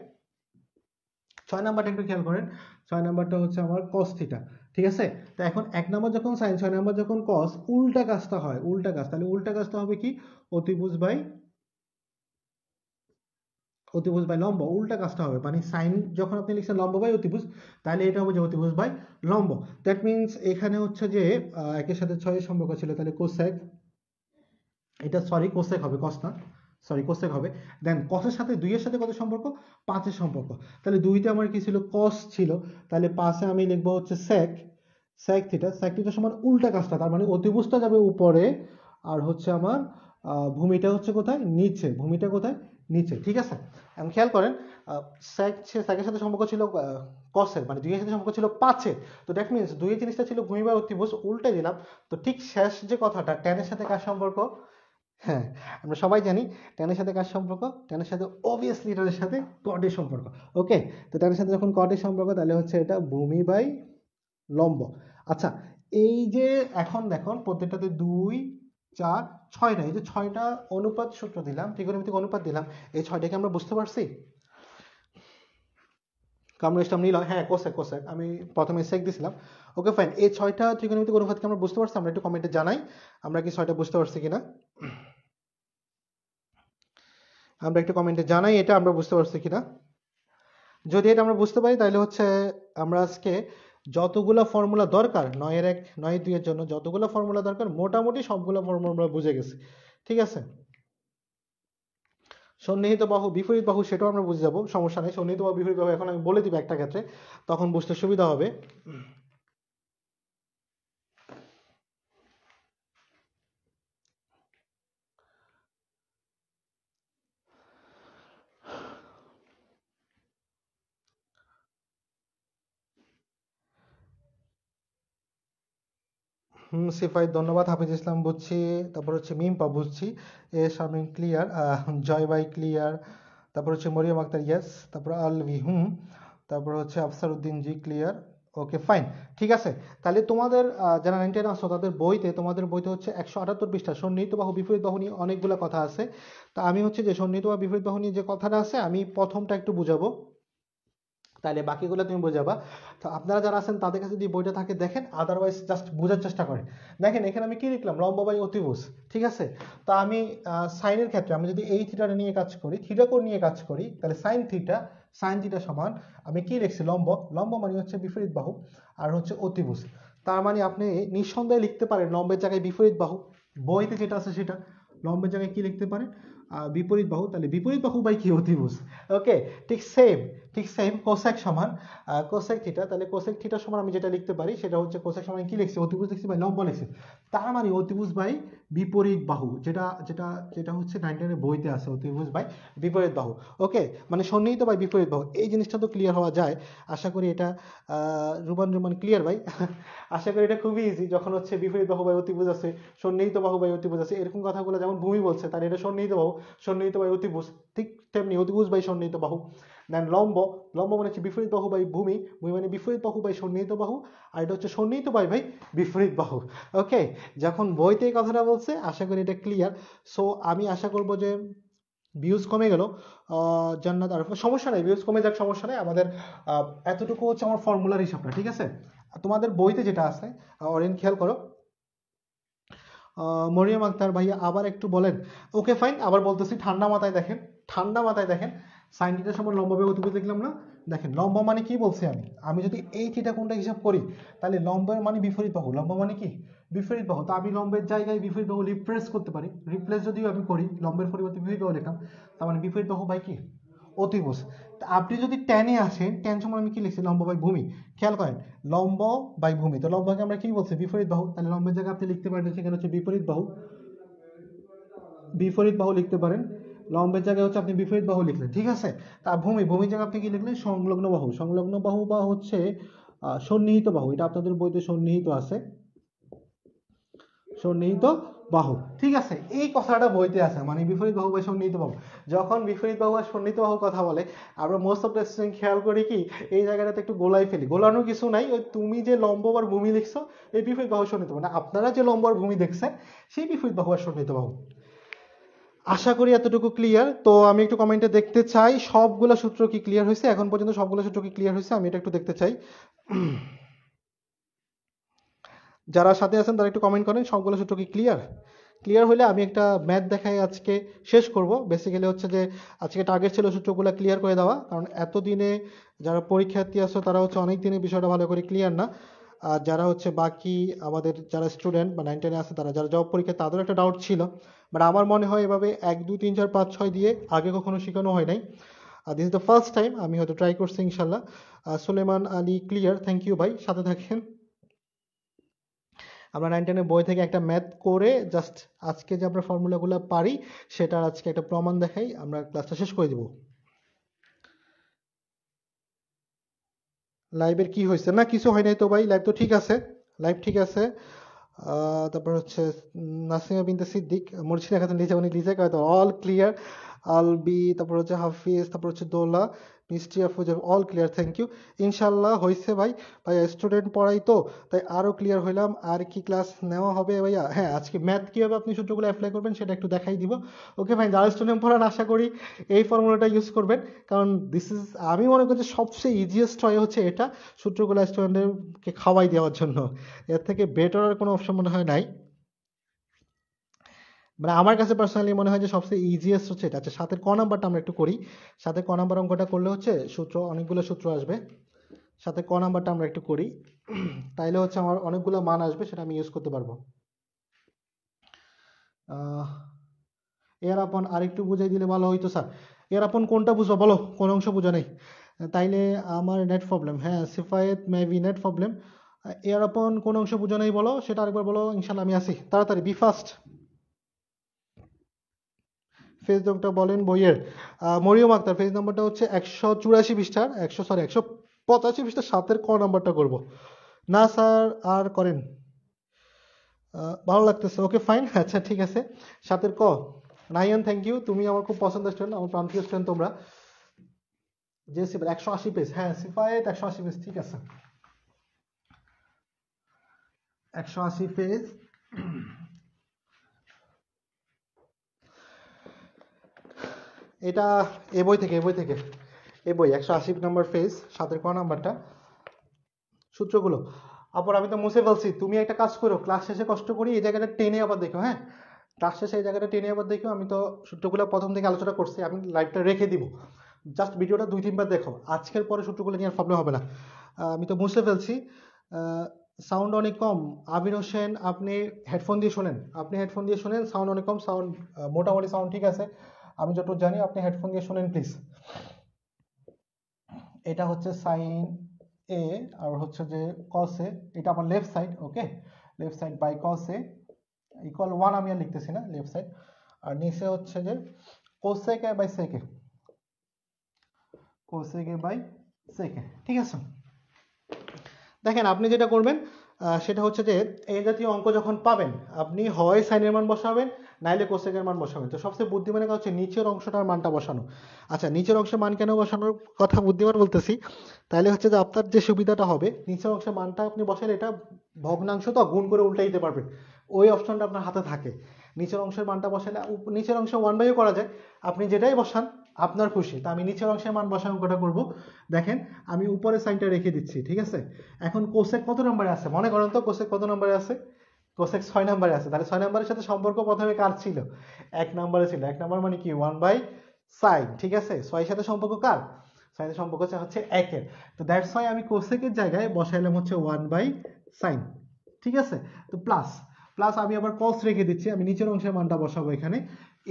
6 নাম্বারটা একটু খেয়াল করেন, 6 নাম্বারটা হচ্ছে আমার কস থিটা, ঠিক আছে। তো এখন 1 নাম্বার যখন সাইন, 6 নাম্বার যখন কস, উল্টা কাজটা হয়, উল্টা কাজ। তাহলে উল্টা কাজটা হবে কি, অতিভুজ বাই, অতিভুজ বাই লম্ব, উল্টা কাজটা হবে। মানে সাইন যখন আপনি লিখছেন লম্ব বাই অতিভুজ, তাহলে এটা হবে যে অতিভুজ বাই লম্ব। দ্যাট মিনস এখানে হচ্ছে যে একের সাথে 6 সম্পর্ক ছিল, তাহলে কোসেক, এটা সরি কোসেক হবে, কস না, সরি কোসেক হবে। দেন কসের সাথে 2-এর সাথে কত সম্পর্ক, 5-এর সম্পর্ক। তাহলে 2তে আমার কি ছিল, কস ছিল। তাহলে 5-এ আমি লিখবো হচ্ছে সেক, সেক থিটা। সেক থিটা সমান উল্টা কাজটা, তার মানে অতিভুজটা যাবে উপরে, আর হচ্ছে আমার ভূমিটা হচ্ছে কোথায়, নিচে। ভূমিটা কোথায়, নিচে, ঠিক আছে। এখন খেয়াল করেন, সেকের সাথে সম্পর্ক ছিল কসের, মানে 2-এর সাথে সম্পর্ক ছিল 5-এর। তো দ্যাট মিনস 2-এর জিনিসটা ছিল ভূমি বা অতিভুজ, উল্টে দিলাম। তো ঠিক শেষ যে কথাটা, ট্যানের সাথে কার সম্পর্ক, হ্যাঁ আমরা সবাই জানি ট্যানের সাথে কার সম্পর্ক, ট্যানের সাথে অবভিয়াসলি এটার সাথে কটের সম্পর্ক। ওকে, তো ট্যানের সাথে যখন কটের সম্পর্ক, তাহলে হচ্ছে এটা ভূমি বাই লম্ব। আচ্ছা, এই যে এখন দেখুন প্রত্যেকটাতে 2 4 6 না, এই যে 6টা অনুপাত সূত্র দিলাম, ত্রিকোণমিতিক অনুপাত দিলাম, এই 6টাকে আমরা বুঝতে পারছি? আমরা স্টাম নিলাম, হ্যাঁ কোসেক কোসেক, আমি প্রথমে সেক দিছিলাম। ওকে ফাইন, এই 6টা ত্রিকোণমিতিক অনুপাতকে আমরা বুঝতে পারছি? আমরা একটু কমেন্টে জানাই আমরা কি 6টা বুঝতে পারছি কিনা। আমরা একটু কমেন্টে জানাই এটা আমরা বুঝতে পারছি কিনা। যদি এটা আমরা বুঝতে পারি তাহলে হচ্ছে আমরা আজকে যতগুলো ফর্মুলা দরকার 9-1 9-2 এর জন্য যতগুলো ফর্মুলা দরকার মোটামুটি সবগুলো ফর্মুলা আমরা বুঝে গেছি। ঠিক আছে, সন্নিহিত বাহু বিপরীত বাহু সেটাও আমরা বুঝে যাবো, সমস্যা নেই। সন্নিহিত বাহু বিপরীত বাহু এখন আমি বলে দিব একটা ক্ষেত্রে, তখন বুঝতে সুবিধা হবে। সিফাই ধন্যবাদ, হাফিজ ইসলাম বুঝছি, তারপর হচ্ছে মিম্পা বুঝছি, এ শামিম ক্লিয়ার, জয় ভাই ক্লিয়ার, তারপর হচ্ছে মরিয়ম আক্তার ইয়েস, তারপর আলভি তারপর হচ্ছে আফসার উদ্দিন জি ক্লিয়ার। ওকে ফাইন, ঠিক আছে। তাহলে তোমাদের যারা 9-10 আসো তাদের বইতে, তোমাদের বইতে হচ্ছে 178 পৃষ্ঠা সন্নিহিত বাহু বিপরীত বাহু নিয়ে অনেকগুলো কথা আছে। তা আমি হচ্ছে যে সন্নিহিত বা বিপরীত বাহু নিয়ে যে কথাটা আছে আমি প্রথমটা একটু বুঝাবো, তাহলে বাকিগুলো তুমি বোঝাবা। তো আপনারা যারা আছেন তাদের কাছে যদি বইটা থাকে দেখেন, আদারওয়াইজ জাস্ট বোঝার চেষ্টা করেন। দেখেন এখানে আমি কি লিখলাম, লম্ব বাই অতিভুজ, ঠিক আছে। তো আমি সাইনের ক্ষেত্রে আমি যদি এই থিটাটা নিয়ে কাজ করি, থিটা কোণ নিয়ে কাজ করি, তাহলে সাইন থিটা সমান আমি কি লিখছি, লম্ব। লম্ব মানে হচ্ছে বিপরীত বাহু, আর হচ্ছে অতিভুজ। তার মানে আপনি নিঃসন্দেহে লিখতে পারেন লম্বের জায়গায় বিপরীত বাহু, বইতে যেটা আছে সেটা। লম্বের জায়গায় কি লিখতে পারেন, বিপরীত বাহু, তাহলে বিপরীত বাহু বাই কি, অতিভুজ। ওকে, ঠিক সেম, ঠিক সেম কোসেক সমান কোসেক থিটা, তাহলে কোসেক থিটা সমান আমি যেটা লিখতে পারি সেটা হচ্ছে কোসেক সমান কি লিখছি, অতিভুজ লিখছি বাই লম্ব লিখছি। তার মানে অতিভুজ বাই বিপরীত বাহু, যেটা যেটা যেটা হচ্ছে 9-10 এর বইতে আছে, অতিভুজ বাই বিপরীত বাহু। ওকে, মানে সন্নিহিত বাই বিপরীত বাহু, এই জিনিসটা তো ক্লিয়ার হওয়া যায়। আশা করি এটা রুমান রুমান ক্লিয়ার ভাই। আশা করি এটা খুবই ইজি, যখন হচ্ছে বিপরীত বাহু বাই অতিভুজ আছে, সন্নিহিত বাহু বাই অতিভুজ আছে, এরকম কথাগুলো যেমন ভূমি বলছে তাহলে এটা সন্নিহিত বাহু, সন্নিহিত বাই অতিভুজ, ঠিক তেমনি অতিভুজ বাই সন্নিহিত বাহু। দেন লম্ব, লম্ব মানে হচ্ছে বিপরীত বাহু বাই ভূমি, ভূমি মানে বিপরীত বাহু বাই সন্নিহিত বাহু, আর এটা হচ্ছে সন্নিহিত বাই বাই বিপরীত বাহু। ওকে, যখন বইতে এই কথাটা বলছে আশা করি এটা ক্লিয়ার। সো আমি আশা করব যে ভিউজ কমে গেল, জান্নাত আর সমস্যা নেই, ভিউজ কমে যাক, সমস্যা নেই। আমাদের এতটুকু হচ্ছে আমার ফর্মুলার হিসাবটা, ঠিক আছে। তোমাদের বইতে যেটা আছে অরিন খেয়াল করো। মরিয়ম আক্তার ভাইয়া আবার একটু বলেন। ওকে ফাইন, আবার বলতেছি, ঠান্ডা মাথায় দেখেন, ঠান্ডা মাথায় দেখেন। সাইন থিটার সমান লম্ব বাই অতিভুজ লিখলাম না, দেখেন লম্ব মানে কি বলছি আমি, আমি যদি এই থিটা কোণটা হিসাব করি তাহলে লম্বের মানে বিপরীত বাহু, লম্ব মানে কি বিপরীত বাহু। তো আমি লম্বের জায়গায় বিপরীত বাহু রিপ্লেস করতে পারি, রিপ্লেস যদিও আমি করি লম্বের পরিবর্তে বিপরীত বাহু লিখলাম, তার মানে বিপরীত বাহু বাই কি, অতিভুজ। আপনি যদি ট্যানে আসেন, ট্যান সমান আমি কি লিখছি, লম্ব বাই ভূমি। খেয়াল করেন, লম্ব বাই ভূমি, তো লম্বকে আমরা কি বলছি, বিপরীত বাহু, তাহলে লম্বের জায়গায় আপনি লিখতে পারেন সেখানে হচ্ছে বিপরীত বাহু, বিপরীত বাহু লিখতে পারেন। লম্বের জায়গায় হচ্ছে আপনি বিপরীত বাহু লিখলেন, ঠিক আছে। তা ভূমির জায়গায় আপনি কি লিখলেন, সংলগ্ন বাহু, সংলগ্ন বাহু বা হচ্ছে সন্নিহিত বাহু, এটা আপনাদের বইতে সন্নিহিত আছে, সন্নিহিত বাহু, ঠিক আছে। এই কথাটা বইতে আছে, মানে বিপরীত বাহু বা সন্নিহিত বাহু। যখন বিপরীত বাহু আর সন্নিহিত বাহুর কথা বলে আমরা মোস্ট অফ দ্য স্টুডেন্ট খেয়াল করি কি, এই জায়গাটাতে একটু গোলাই ফেলি, গোলানো কিছু নাই, ওই তুমি যে লম্ব আর ভূমি লিখছো এই বিপরীত বাহু সন্নিহিত, মানে আপনারা যে লম্ব আর ভূমি দেখছেন সেই বিপরীত বাহু আর সন্নিহিত বাহু। আশা করি এতটুকু ক্লিয়ার। তো আমি একটু কমেন্টে দেখতে চাই সবগুলো সূত্র কি ক্লিয়ার হয়েছে, এখন পর্যন্ত সবগুলো সূত্র কি ক্লিয়ার হয়েছে, আমি এটা একটু দেখতে চাই। যারা সাথে আছেন তারা একটু কমেন্ট করেন সবগুলো সূত্র কি ক্লিয়ার। ক্লিয়ার হলে আমি একটা ম্যাথ দেখাই আজকে শেষ করব। বেসিক্যালি হচ্ছে যে আজকে টার্গেট ছিল সূত্রগুলো ক্লিয়ার করে দেওয়া, কারণ এতদিনে যারা পরীক্ষার্থী আছো তারা হচ্ছে অনেক দিনে বিষয়টা ভালো করে ক্লিয়ার না। আর যারা হচ্ছে বাকি আমাদের যারা স্টুডেন্ট বা 9-10 আছে তারা যারা জব পরীক্ষা তাদেরও একটা ডাউট ছিল, বাট আমার মনে হয় এভাবে 1 2 3 4 5 6 দিয়ে আগে কখনো শেখানো হয় নাই। This is the first time, আমি হয়তো ট্রাই করছি ইনশাল্লাহ। Suleman Ali clear, thank you ভাই, সাথে থাকেন। আমরা 9-10 বই থেকে একটা ম্যাথ করে জাস্ট আজকে যে আমরা ফর্মুলাগুলো পারি সেটার আজকে একটা প্রমাণ দেখাই, আমরা ক্লাসটা শেষ করে দিব। লাইভের কি হয়েছে, না কিছু হয় নাই তো ভাই, লাইভ তো ঠিক আছে, লাইভ ঠিক আছে। তারপর হচ্ছে নাসিমা বিনতে সিদ্দিক, মুর্শিদা খাতুন লিজা, উনি লিজা কয় তো অল ক্লিয়ার। আলবি, তারপর হচ্ছে হাফিজ, তারপর হচ্ছে Dola, Mishti Afroza, all clear, thank you. ইনশাল্লাহ হয়েছে ভাই। ভাইয়া স্টুডেন্ট পড়াই তো, তাই আরও ক্লিয়ার হইলাম। আর কি ক্লাস নেওয়া হবে ভাইয়া? হ্যাঁ, আজকে ম্যাথ কীভাবে আপনি সূত্রগুলো অ্যাপ্লাই করবেন সেটা একটু দেখাই দিব। ওকে ভাই, যারা স্টুডেন্ট পড়ান আশা করি এই ফর্মুলাটা ইউজ করবেন, কারণ দিস ইজ, আমি মনে করি যে সবচেয়ে ইজিয়েস্ট হয় হচ্ছে এটা, সূত্রগুলো স্টুডেন্টদেরকে খাওয়াই দেওয়ার জন্য। এর থেকে বেটার আর কোনো অপশন মনে হয় নাই। মানে আমার কাছে পার্সোনালি মনে হয় যে সবচেয়ে ইজিয়েস্ট হচ্ছে এটা। আচ্ছা, সাথে ক নাম্বারটা আমরা একটু করি। সাথে ক নাম্বার অঙ্কটা করলে হচ্ছে সূত্র, অনেকগুলো সূত্র আসবে। সাথে ক নাম্বারটা আমরা একটু করি, তাইলে হচ্ছে আমার অনেকগুলো মান আসবে, সেটা আমি ইউজ করতে পারবো। এর আপন আরেকটু বুঝাই দিলে ভালো হইতো স্যার। এর আপন কোনটা বুঝবো বলো, কোন অংশ বোঝা নেই? তাইলে আমার নেট প্রবলেম, হ্যাঁ সিফায়েত মেবি নেট প্রবলেম। এর আপন কোন অংশ বোঝা নেই বলো, সেটা আরেকবার বলো, ইনশাল্লাহ আমি আসি তাড়াতাড়ি, বি ফাস্ট। পেজ নম্বরটা বলেন বইয়ের। মরিয়ম আক্তার, পেজ নম্বরটা হচ্ছে 184 পৃষ্ঠার, 185 পৃষ্ঠার 7-এর ক নাম্বারটা করব। না স্যার আর করেন, ভালো লাগতেছে, ওকে ফাইন, আচ্ছা ঠিক আছে। 7-এর ক। নাইয়ান, থ্যাংক ইউ, তুমি আমার খুব পছন্দের স্টুডেন্ট, আমার প্রান্তীয় স্টুডেন্ট তোমরা। যে সিফার 180 পেজ, হ্যাঁ সিফায়েত 180 পেজ, ঠিক আছে 180 পেজ। এটা এ বই থেকে, এ বই 180 নম্বর পেজ, 7-এর ক নাম্বারটা, সূত্রগুলো। আবার আমি তো মুছে ফেলছি, তুমি একটা কাজ করো, ক্লাস শেষে কষ্ট করি এই জায়গাটা টেনে আবার দেখো, হ্যাঁ ক্লাস শেষে এই জায়গাটা টেনে আবার দেখো। আমি তো সূত্রগুলো প্রথম থেকে আলোচনা করছি, আমি লাইভটা রেখে দিব, জাস্ট ভিডিওটা 2-3 বার দেখো, আজকের পরে সূত্রগুলো নিয়ে আর প্রবলেম হবে না। আমি তো মুছে ফেলছি। সাউন্ড অনেক কম, আবির হোসেন আপনি হেডফোন দিয়ে শোনেন, সাউন্ড অনেক কম, সাউন্ড মোটামুটি সাউন্ড ঠিক আছে আমি যতটুকু জানি, আপনি হেডফোন দিয়ে শোনেন প্লিজ। এটা হচ্ছে সাইন এ, আর হচ্ছে যে কস এ, এটা আমার left side, okay left side by cos A equal 1, আমি আর লিখতেছি না, লেফট সাইড। আর নিচে হচ্ছে যে cosec A by sec A, by sec A, ঠিক আছে। দেখেন আপনি যেটা করবেন সেটা হচ্ছে যে এই জাতীয় অঙ্ক যখন পাবেন, আপনি হয় সাইনের মান বসাবেন, নাইলে কোসেকের মান বসাবেন। তো সবচেয়ে বুদ্ধিমানের কাজ হচ্ছে নিচের অংশটার মানটা বসানো। আচ্ছা, নিচের অংশের মান কেন বসানোর কথা বুদ্ধিমান বলতেছি, তাহলে হচ্ছে যে আপনার যে সুবিধাটা হবে, নিচের অংশের মানটা আপনি বসালে এটা ভগ্নাংশ তো গুণ করে উল্টে দিতে পারবেন, ওই অপশনটা আপনার হাতে থাকে। নিচের অংশের মানটা বসালে নিচের অংশে 1/ও করা যায়, আপনি যেটাই বসান আপনার খুশি। তা আমি নিচের অংশের মান বসানো অঙ্কটা করবো। দেখেন আমি উপরে সাইনটা রেখে দিচ্ছি, ঠিক আছে। এখন কোসেক কত নম্বরে আছে মনে করেন তো, কোসেক কত নম্বরে আছে? কোসেক 6 নম্বরে আছে। তাহলে 6 নম্বরের সাথে সম্পর্ক প্রথমে কার ছিল? 1 নম্বরে ছিল। 1 নম্বর মানে কি 1/sin, ঠিক আছে। 6 এর সাথে সম্পর্ক কার? 6 এর সম্পর্ক হচ্ছে 1 এর। তো দ্যাটস ওয়াই আমি কোসেকের জায়গায় বসাইলাম হচ্ছে 1/sin, ঠিক আছে। তো প্লাস প্লাস আমি আবার কস রেখে দিচ্ছি, আমি নিচের অংশের মানটা বসাবো এখানে।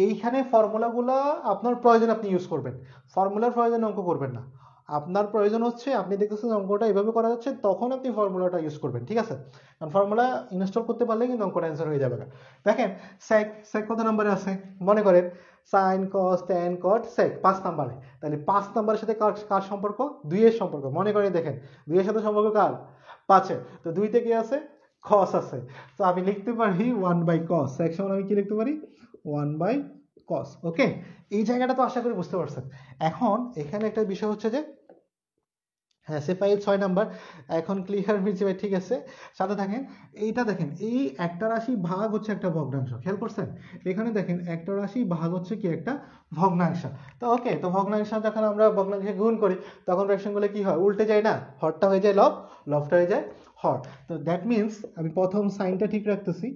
এইখানে ফর্মুলাগুলো আপনার প্রয়োজন আপনি ইউজ করবেন, ফর্মুলার প্রয়োজনে অঙ্ক করবেন না। আপনার প্রয়োজন হচ্ছে আপনি দেখতেছেন অঙ্কটা এভাবে করা যাচ্ছে, তখন আপনি ফর্মুলাটা ইউজ করবেন, ঠিক আছে। কারণ ফর্মুলা ইনস্টল করতে পারলে কিন্তু অঙ্কটা অ্যান্সার হয়ে যাবে। দেখেন সেক, কত নম্বরে আছে মনে করেন, সাইন কস ট্যান কট সেক 5 নম্বরে। তাহলে 5 নম্বরের সাথে কার কার সম্পর্ক? 2 এর সম্পর্ক। মনে করে দেখেন 2 এর সাথে সম্পর্ক কার? 5 এর। তো 2 তে কি আছে? cos আছে। তো আমি লিখতে পারি 1/cos, এক সময় আমি কি লিখতে পারি? 1/cos, ওকে। এই জায়গাটা তো আশা করি বুঝতে পারছেন। এখন এখানে একটা বিষয় হচ্ছে যে, হ্যাঁ সেফাইল 6 নাম্বার, এখন ক্লিয়ার মির্জি ভাই, ঠিক আছে সাথে থাকেন। এইটা দেখেন, এই একটা রাশি ভাগ হচ্ছে একটা ভগ্নাংশ, খেয়াল করছেন? এখানে দেখেন একটা রাশি ভাগ হচ্ছে কি একটা ভগ্নাংশ। তো ওকে, তো ভগ্নাংশ যখন আমরা ভগ্নাংশে গুণ করি তখন ফ্র্যাকশনগুলো কি হয়? উল্টে যায় না, হরটা হয়ে যায় লব, লবটা হয়ে যায় হর। তো দ্যাট মিনস আমি প্রথম সাইনটা ঠিক রাখতেছি,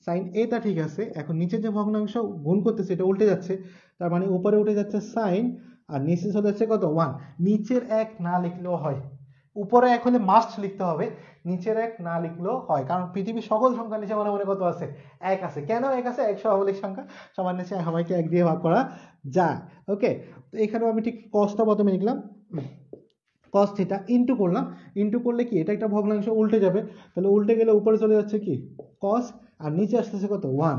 সাইন এটা ঠিক আছে। এখন নিচে যে ভগ্নাংশ গুণ করতেছে এটা উল্টে যাচ্ছে, তার মানে উপরে উঠে যাচ্ছে সাইন, আর নিচে চলে যাচ্ছে কত? 1। নিচের 1 না লিখলেও হয়, উপরে 1 হলে মাস্ট লিখতে হবে, নিচের 1 না লিখলেও হয়, কারণ পৃথিবীর সকল সংখ্যা নিচে মনে মনে কত আছে? 1 আছে। কেন 1 আছে? 1 স্বাভাবিক সংখ্যা, সবার নিচে সবাইকে 1 দিয়ে ভাগ করা যায়, ওকে। তো এখানেও আমি ঠিক কসটা প্রথমে লিখলাম, cos থিটা ইনটু করলাম, ইনটু করলে কি এটা একটা ভগ্নাংশ উল্টে যাবে, তাহলে উল্টে গেলে উপরে চলে যাচ্ছে কি cos, আর নিচে আসতেছে কত? 1।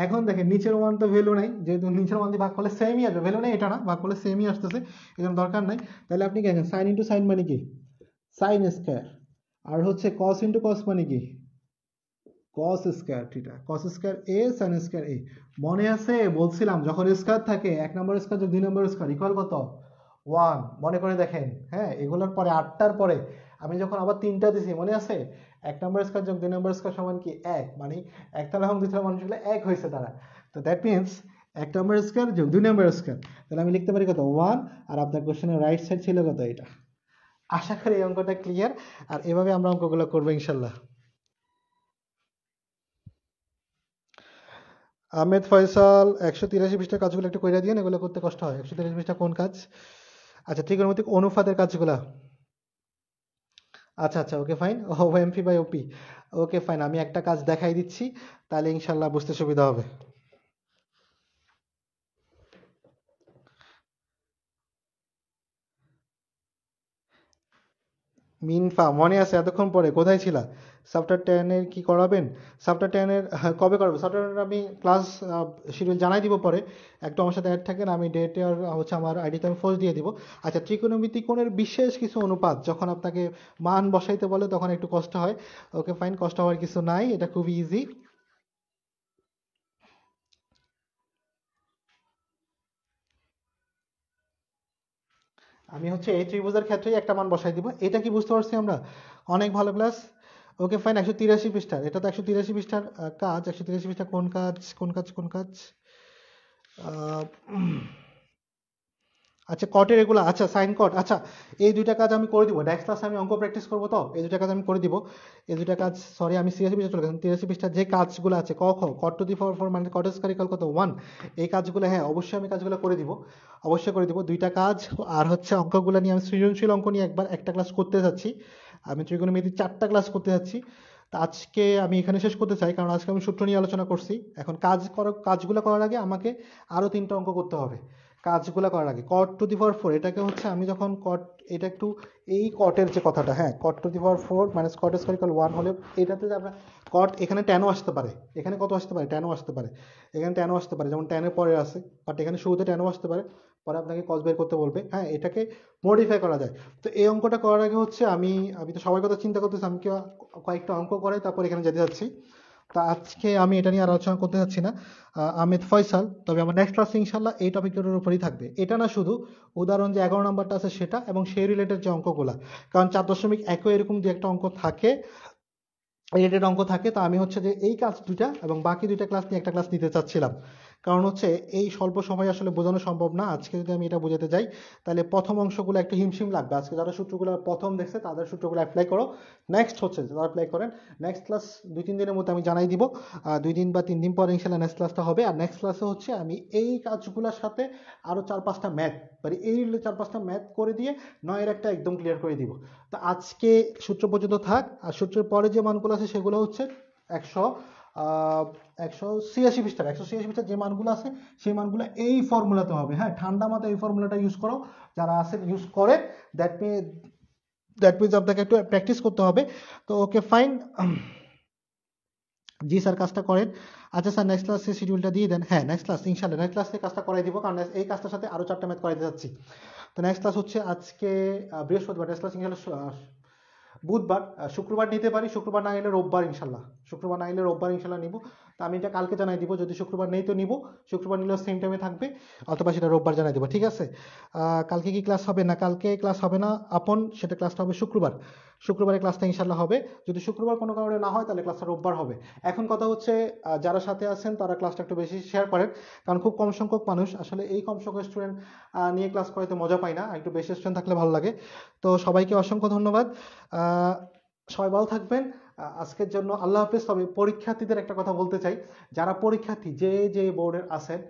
এখন দেখেন নিচের 1 তো ভ্যালু নাই, যেহেতু নিচের 1 দিয়ে ভাগ করলে সেমই আসবে, ভ্যালু নেই এটা না, ভাগ করলে সেমই আসতেছে, এজন্য দরকার নাই। তাহলে আপনি কি দেখেন, সাইন ইনটু সাইন মানে কি? সাইন স্কয়ার, আর হচ্ছে cos ইনটু cos মানে কি? Cos square theta, cos square A sine square A. মনে আছে বলছিলাম যখন স্কয়ার থাকে 1 নম্বর স্কয়ার যোগ 2 নম্বর স্কয়ার ইকুয়াল কত 1। মনে করে দেখেন, হ্যাঁ এগুলোর পরে 8টার পরে আমি যখন আবার 3টা দিছি মনে আছে 1 নম্বর স্কয়ার যোগ 2 নম্বর স্কয়ার সমান কি 1, মানে একটা এবং দুইটা মানুষ গুলো 1 হয়েছে তারা। তো দ্যাট মিন্স 1 নম্বর স্কয়ার যোগ 2 নম্বর স্কয়ার, তাহলে আমি লিখতে পারি কত 1। আর আপনার কোশ্চেনের রাইট সাইড ছিল কত এটা। আশা করি এই অঙ্কটা ক্লিয়ার। আর এভাবে আমরা অঙ্কগুলো করবো ইনশাল্লাহ। আহমেদ ফয়সাল 183 পৃষ্ঠার কাজগুলো একটু কইরা দিয়ে, এগুলো করতে কষ্ট হয়। 183 পৃষ্ঠা কোন কাজ? আচ্ছা ত্রিকোণমিতিক অনুপাতের কাজগুলা। আচ্ছা আচ্ছা, ওকে ফাইন। ও MP by OP, okay fine. আমি একটা কাজ দেখাই দিচ্ছি, তাহলে ইনশাল্লাহ বুঝতে সুবিধা হবে। মিনফা মনে আছে এতক্ষণ পরে কোথায় ছিলা? সফটওয়্যার 10 এর কি করাবেন? সফটওয়্যার 10 এর কবে করাবেন? সফটওয়্যার আমি ক্লাস শিডিউল জানাই দিব পরে। একটু আমার সাথে অ্যাড থাকেন, আমি ডেটে আর হচ্ছে আমার আইডিতে আমি ফোর্স দিয়ে দিব। আচ্ছা ত্রিকোণমিতি কোণের বিশেষ কিছু অনুপাত যখন আপনাকে মান বসাইতে বলে তখন একটু কষ্ট হয়। ওকে ফাইন, কষ্ট হওয়ার কিছু নাই, এটা খুবই ইজি। আমি হচ্ছে এই ত্রিভুজের ক্ষেত্রেই একটা মান বসাই দিব। এটা কি বুঝতে পারছি আমরা? অনেক ভালো ক্লাস। ওকে ফাইন, 183 পৃষ্ঠার এটা তো 183 পৃষ্ঠার কাজ। 183 পৃষ্ঠা কোন কাজ কোন কাজ কোন কাজ? আহ, আচ্ছা কটের এগুলো, আচ্ছা সাইন কট, আচ্ছা এই দুইটা কাজ আমি করে দিব। নেক্সট ক্লাসে আমি অঙ্ক প্র্যাকটিস করবো, তো এই দুইটা কাজ আমি করে দিব। এই দুইটা কাজ, সরি আমি 83 পৃষ্ঠা চলে গেলাম। 83 পৃষ্ঠার যে কাজগুলো আছে ক খ, কট টু দি পাওয়ার 4 মানে কট স্কয়ার ইকুয়াল কত 1, এই কাজগুলো হ্যাঁ অবশ্যই আমি কাজগুলো করে দিব, অবশ্যই করে দিব দুইটা কাজ। আর হচ্ছে অঙ্কগুলো নিয়ে আমি সৃজনশীল অঙ্ক নিয়ে একবার একটা ক্লাস করতে যাচ্ছি। আমি ত্রিকোণমিতির 4টা ক্লাস করতে যাচ্ছি। তা আজকে আমি এখানে শেষ করতে চাই, কারণ আজকে আমি সূত্র নিয়ে আলোচনা করছি। এখন কাজগুলো করার আগে আমাকে আরো 3টা অঙ্ক করতে হবে। কাজগুলো করার আগে কট টু দি পাওয়ার 4 এটাকে হচ্ছে আমি যখন কট, এটা একটু এই কটের যে কথাটা, হ্যাঁ cot to the power 4 minus cot square equal 1 হলে এটাতে যে আমরা কট, এখানে ট্যানও আসতে পারে, এখানে কত আসতে পারে ট্যানও আসতে পারে, এখানে ট্যানও আসতে পারে, যেমন ট্যানের পরে আছে, বাট এখানে শুরুতে ট্যানও আসতে পারে, পরে আপনাকে কস বের করতে বলবে। হ্যাঁ এটাকে মডিফাই করা যায়। তো এই অঙ্কটা করার আগে হচ্ছে আমি আমি তো সবার কথা চিন্তা করতেছি, আমি কয়েকটা অঙ্ক করাই তারপর এখানে যেতে যাচ্ছি। তা আজকে আমি এটা নিয়ে আর আলোচনা করতে চাচ্ছি না। আহমেদ ফয়সাল, তবে আমার নেক্সট ক্লাসে ইনশাল্লাহ এই টপিকটার উপরেই থাকবে। এটা না শুধু উদাহরণ যে 11 নাম্বারটা আছে সেটা, এবং সেই রিলেটেড যে অঙ্কগুলা, কারণ 4.1 এরকম দু একটা অঙ্ক থাকে, রিলেটেড অঙ্ক থাকে। তো আমি হচ্ছে যে এই কাজ দুইটা এবং বাকি দুইটা ক্লাস নিয়ে একটা ক্লাস নিতে চাচ্ছিলাম, কারণ হচ্ছে এই স্বল্প সময় আসলে বোঝানো সম্ভব না। আজকে যদি আমি এটা বোঝাতে যাই তাহলে প্রথম অংশগুলো একটু হিমশিম লাগবে। আজকে যারা সূত্রগুলো প্রথম দেখছে তাদের সূত্রগুলো অ্যাপ্লাই করো, নেক্সট হচ্ছে যারা অ্যাপ্লাই করেন নেক্সট ক্লাস 2-3 দিনের মধ্যে আমি জানাই দিব। 2 দিন বা 3 দিন পরে ইনশাল্লাহ নেক্সট ক্লাসটা হবে। আর নেক্সট ক্লাসে হচ্ছে আমি এই কাজগুলোর সাথে আরো 4-5টা ম্যাথ, মানে এই 4-5টা ম্যাথ করে দিয়ে 9-এর একটা একদম ক্লিয়ার করে দিব। তো আজকে সূত্র পর্যন্ত থাক। আর সূত্রের পরে যে মানগুলো আছে সেগুলো হচ্ছে 100 186 পৃষ্ঠার যে মানগুলো আছে সেই মানগুলো এই ফর্মুলাতে হবে। হ্যাঁ ঠান্ডা মাথায় এই ফর্মুলাটা ইউজ করো, যারা আছে ইউজ করে। দ্যাট মিনস আপনাকে একটু প্র্যাকটিস করতে হবে। তো ওকে ফাইন, জি স্যার কাজটা করেন। আচ্ছা স্যার নেক্সট ক্লাসে শিডিউলটা দিয়ে দেন। হ্যাঁ নেক্সট ক্লাস ইনশাল্লাহ নেক্সট ক্লাসে কাজটা করাই দিব, কারণ এই কাজটার সাথে আরো 4টা ম্যাথ করাইতে যাচ্ছি। তো নেক্সট ক্লাস হচ্ছে আজকে বৃহস্পতিবার, নেক্সট ক্লাস ইনশাল্লাহ বুধবার। শুক্রবার নিতে পারি, শুক্রবার না এলে রোববার ইনশাল্লাহ, শুক্রবার না এলে রোববার ইনশাল্লাহ নিব। তো আমি এটা কালকে জানাই দিব, যদি শুক্রবার নেই তো নিব, শুক্রবার নিলেও সেম টাইমে থাকবে, অথবা সেটা রোববার জানাই দিব, ঠিক আছে? কালকে কি ক্লাস হবে? না কালকে ক্লাস হবে না আপন, সেটা ক্লাসটা হবে শুক্রবার। শুক্রবারে ক্লাসটা ইনশাল্লাহ হবে। যদি শুক্রবার কোনো কারণে না হয় তাহলে ক্লাসটা রোববার হবে। এখন কথা হচ্ছে যারা সাথে আছেন তারা ক্লাসটা একটু বেশি শেয়ার করেন, কারণ খুব কম সংখ্যক মানুষ, আসলে এই কম সংখ্যক স্টুডেন্ট নিয়ে ক্লাস করাতে মজা পাই না, একটু বেশি স্টুডেন্ট থাকলে ভালো লাগে। তো সবাইকে অসংখ্য ধন্যবাদ। আহ, সবাই ভালো থাকবেন। আজকের জন্য আল্লাহ হাফেজ। তবে পরীক্ষার্থীদের একটা কথা বলতে চাই, যারা পরীক্ষার্থী যে যে বোর্ডের আছেন,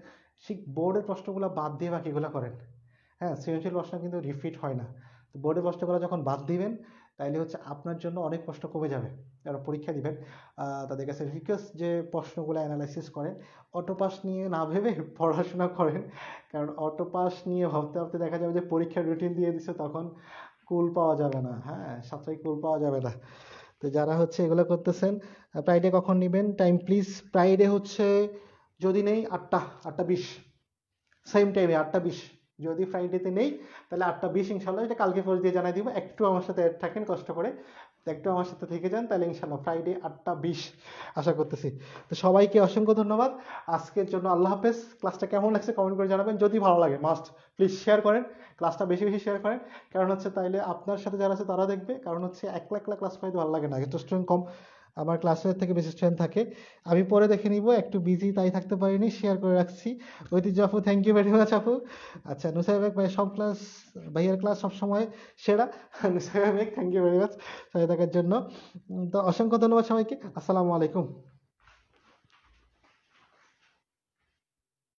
সেই বোর্ডের প্রশ্নগুলো বাদ দিয়ে বাকিগুলো করেন। হ্যাঁ সৃজনশীল প্রশ্ন কিন্তু রিপিট হয় না। তো বোর্ডের প্রশ্নগুলো যখন বাদ দিবেন তাইলে হচ্ছে আপনার জন্য অনেক কষ্ট কমে যাবে। যারা পরীক্ষা দিবেন তাদের কাছে রিকোয়েস্ট যে প্রশ্নগুলো অ্যানালাইসিস করেন, অটোপাস নিয়ে না ভেবে পড়াশোনা করেন। কারণ অটোপাস নিয়ে ভাবতে ভাবতে দেখা যাবে যে পরীক্ষার রুটিন দিয়ে দিচ্ছে, তখন কুল পাওয়া যাবে না। হ্যাঁ সাপ্তাহিক কুল পাওয়া যাবে না। তো যারা হচ্ছে এগুলো করতেছেন, ফ্রাইডে কখন নেবেন টাইম প্লিজ? ফ্রাইডে হচ্ছে যদি নেই 8টা 20, সেম টাইমে 8টা 20। যদি ফ্রাইডেতে নেই তাহলে 8টা 20 ইনশাল্লাহ, এটা কালকে ফোর্স দিয়ে জানাই দিব। একটু আমার সাথে থাকেন কষ্ট করে। তো একটু আমার সাথে থেকে যান, তাহলে ইনশাল্লাহ ফ্রাইডে 8টা 20 আশা করতেছি। তো সবাইকে অসংখ্য ধন্যবাদ আজকের জন্য। আল্লাহ হাফেজ। ক্লাসটা কেমন লাগছে কমেন্ট করে জানাবেন, যদি ভালো লাগে মাস্ট প্লিজ শেয়ার করেন, ক্লাসটা বেশি বেশি শেয়ার করেন। কারণ হচ্ছে তাইলে আপনার সাথে যারা আছে তারা দেখবে, কারণ হচ্ছে একলা একলা ক্লাস পাইতে ভালো লাগে না, একটু স্টুডেন্ট কম, আমার ক্লাসের থেকে বেশি স্টুডেন্ট থাকে। আমি পরে দেখে নিব, একটু বিজি তাই থাকতে পারিনি, শেয়ার করে রাখছি। ঐতিহ্য আপু থ্যাংক ইউ ভেরি মাচ আপু। আচ্ছা নুসাইবেক ভাই, সব ক্লাস ভাইয়ের ক্লাস সবসময় সেরা। নুসাইবেক থ্যাংক ইউ ভেরি মাচ সাথে থাকার জন্য। তো অসংখ্য ধন্যবাদ সবাইকে, আসসালামু আলাইকুম।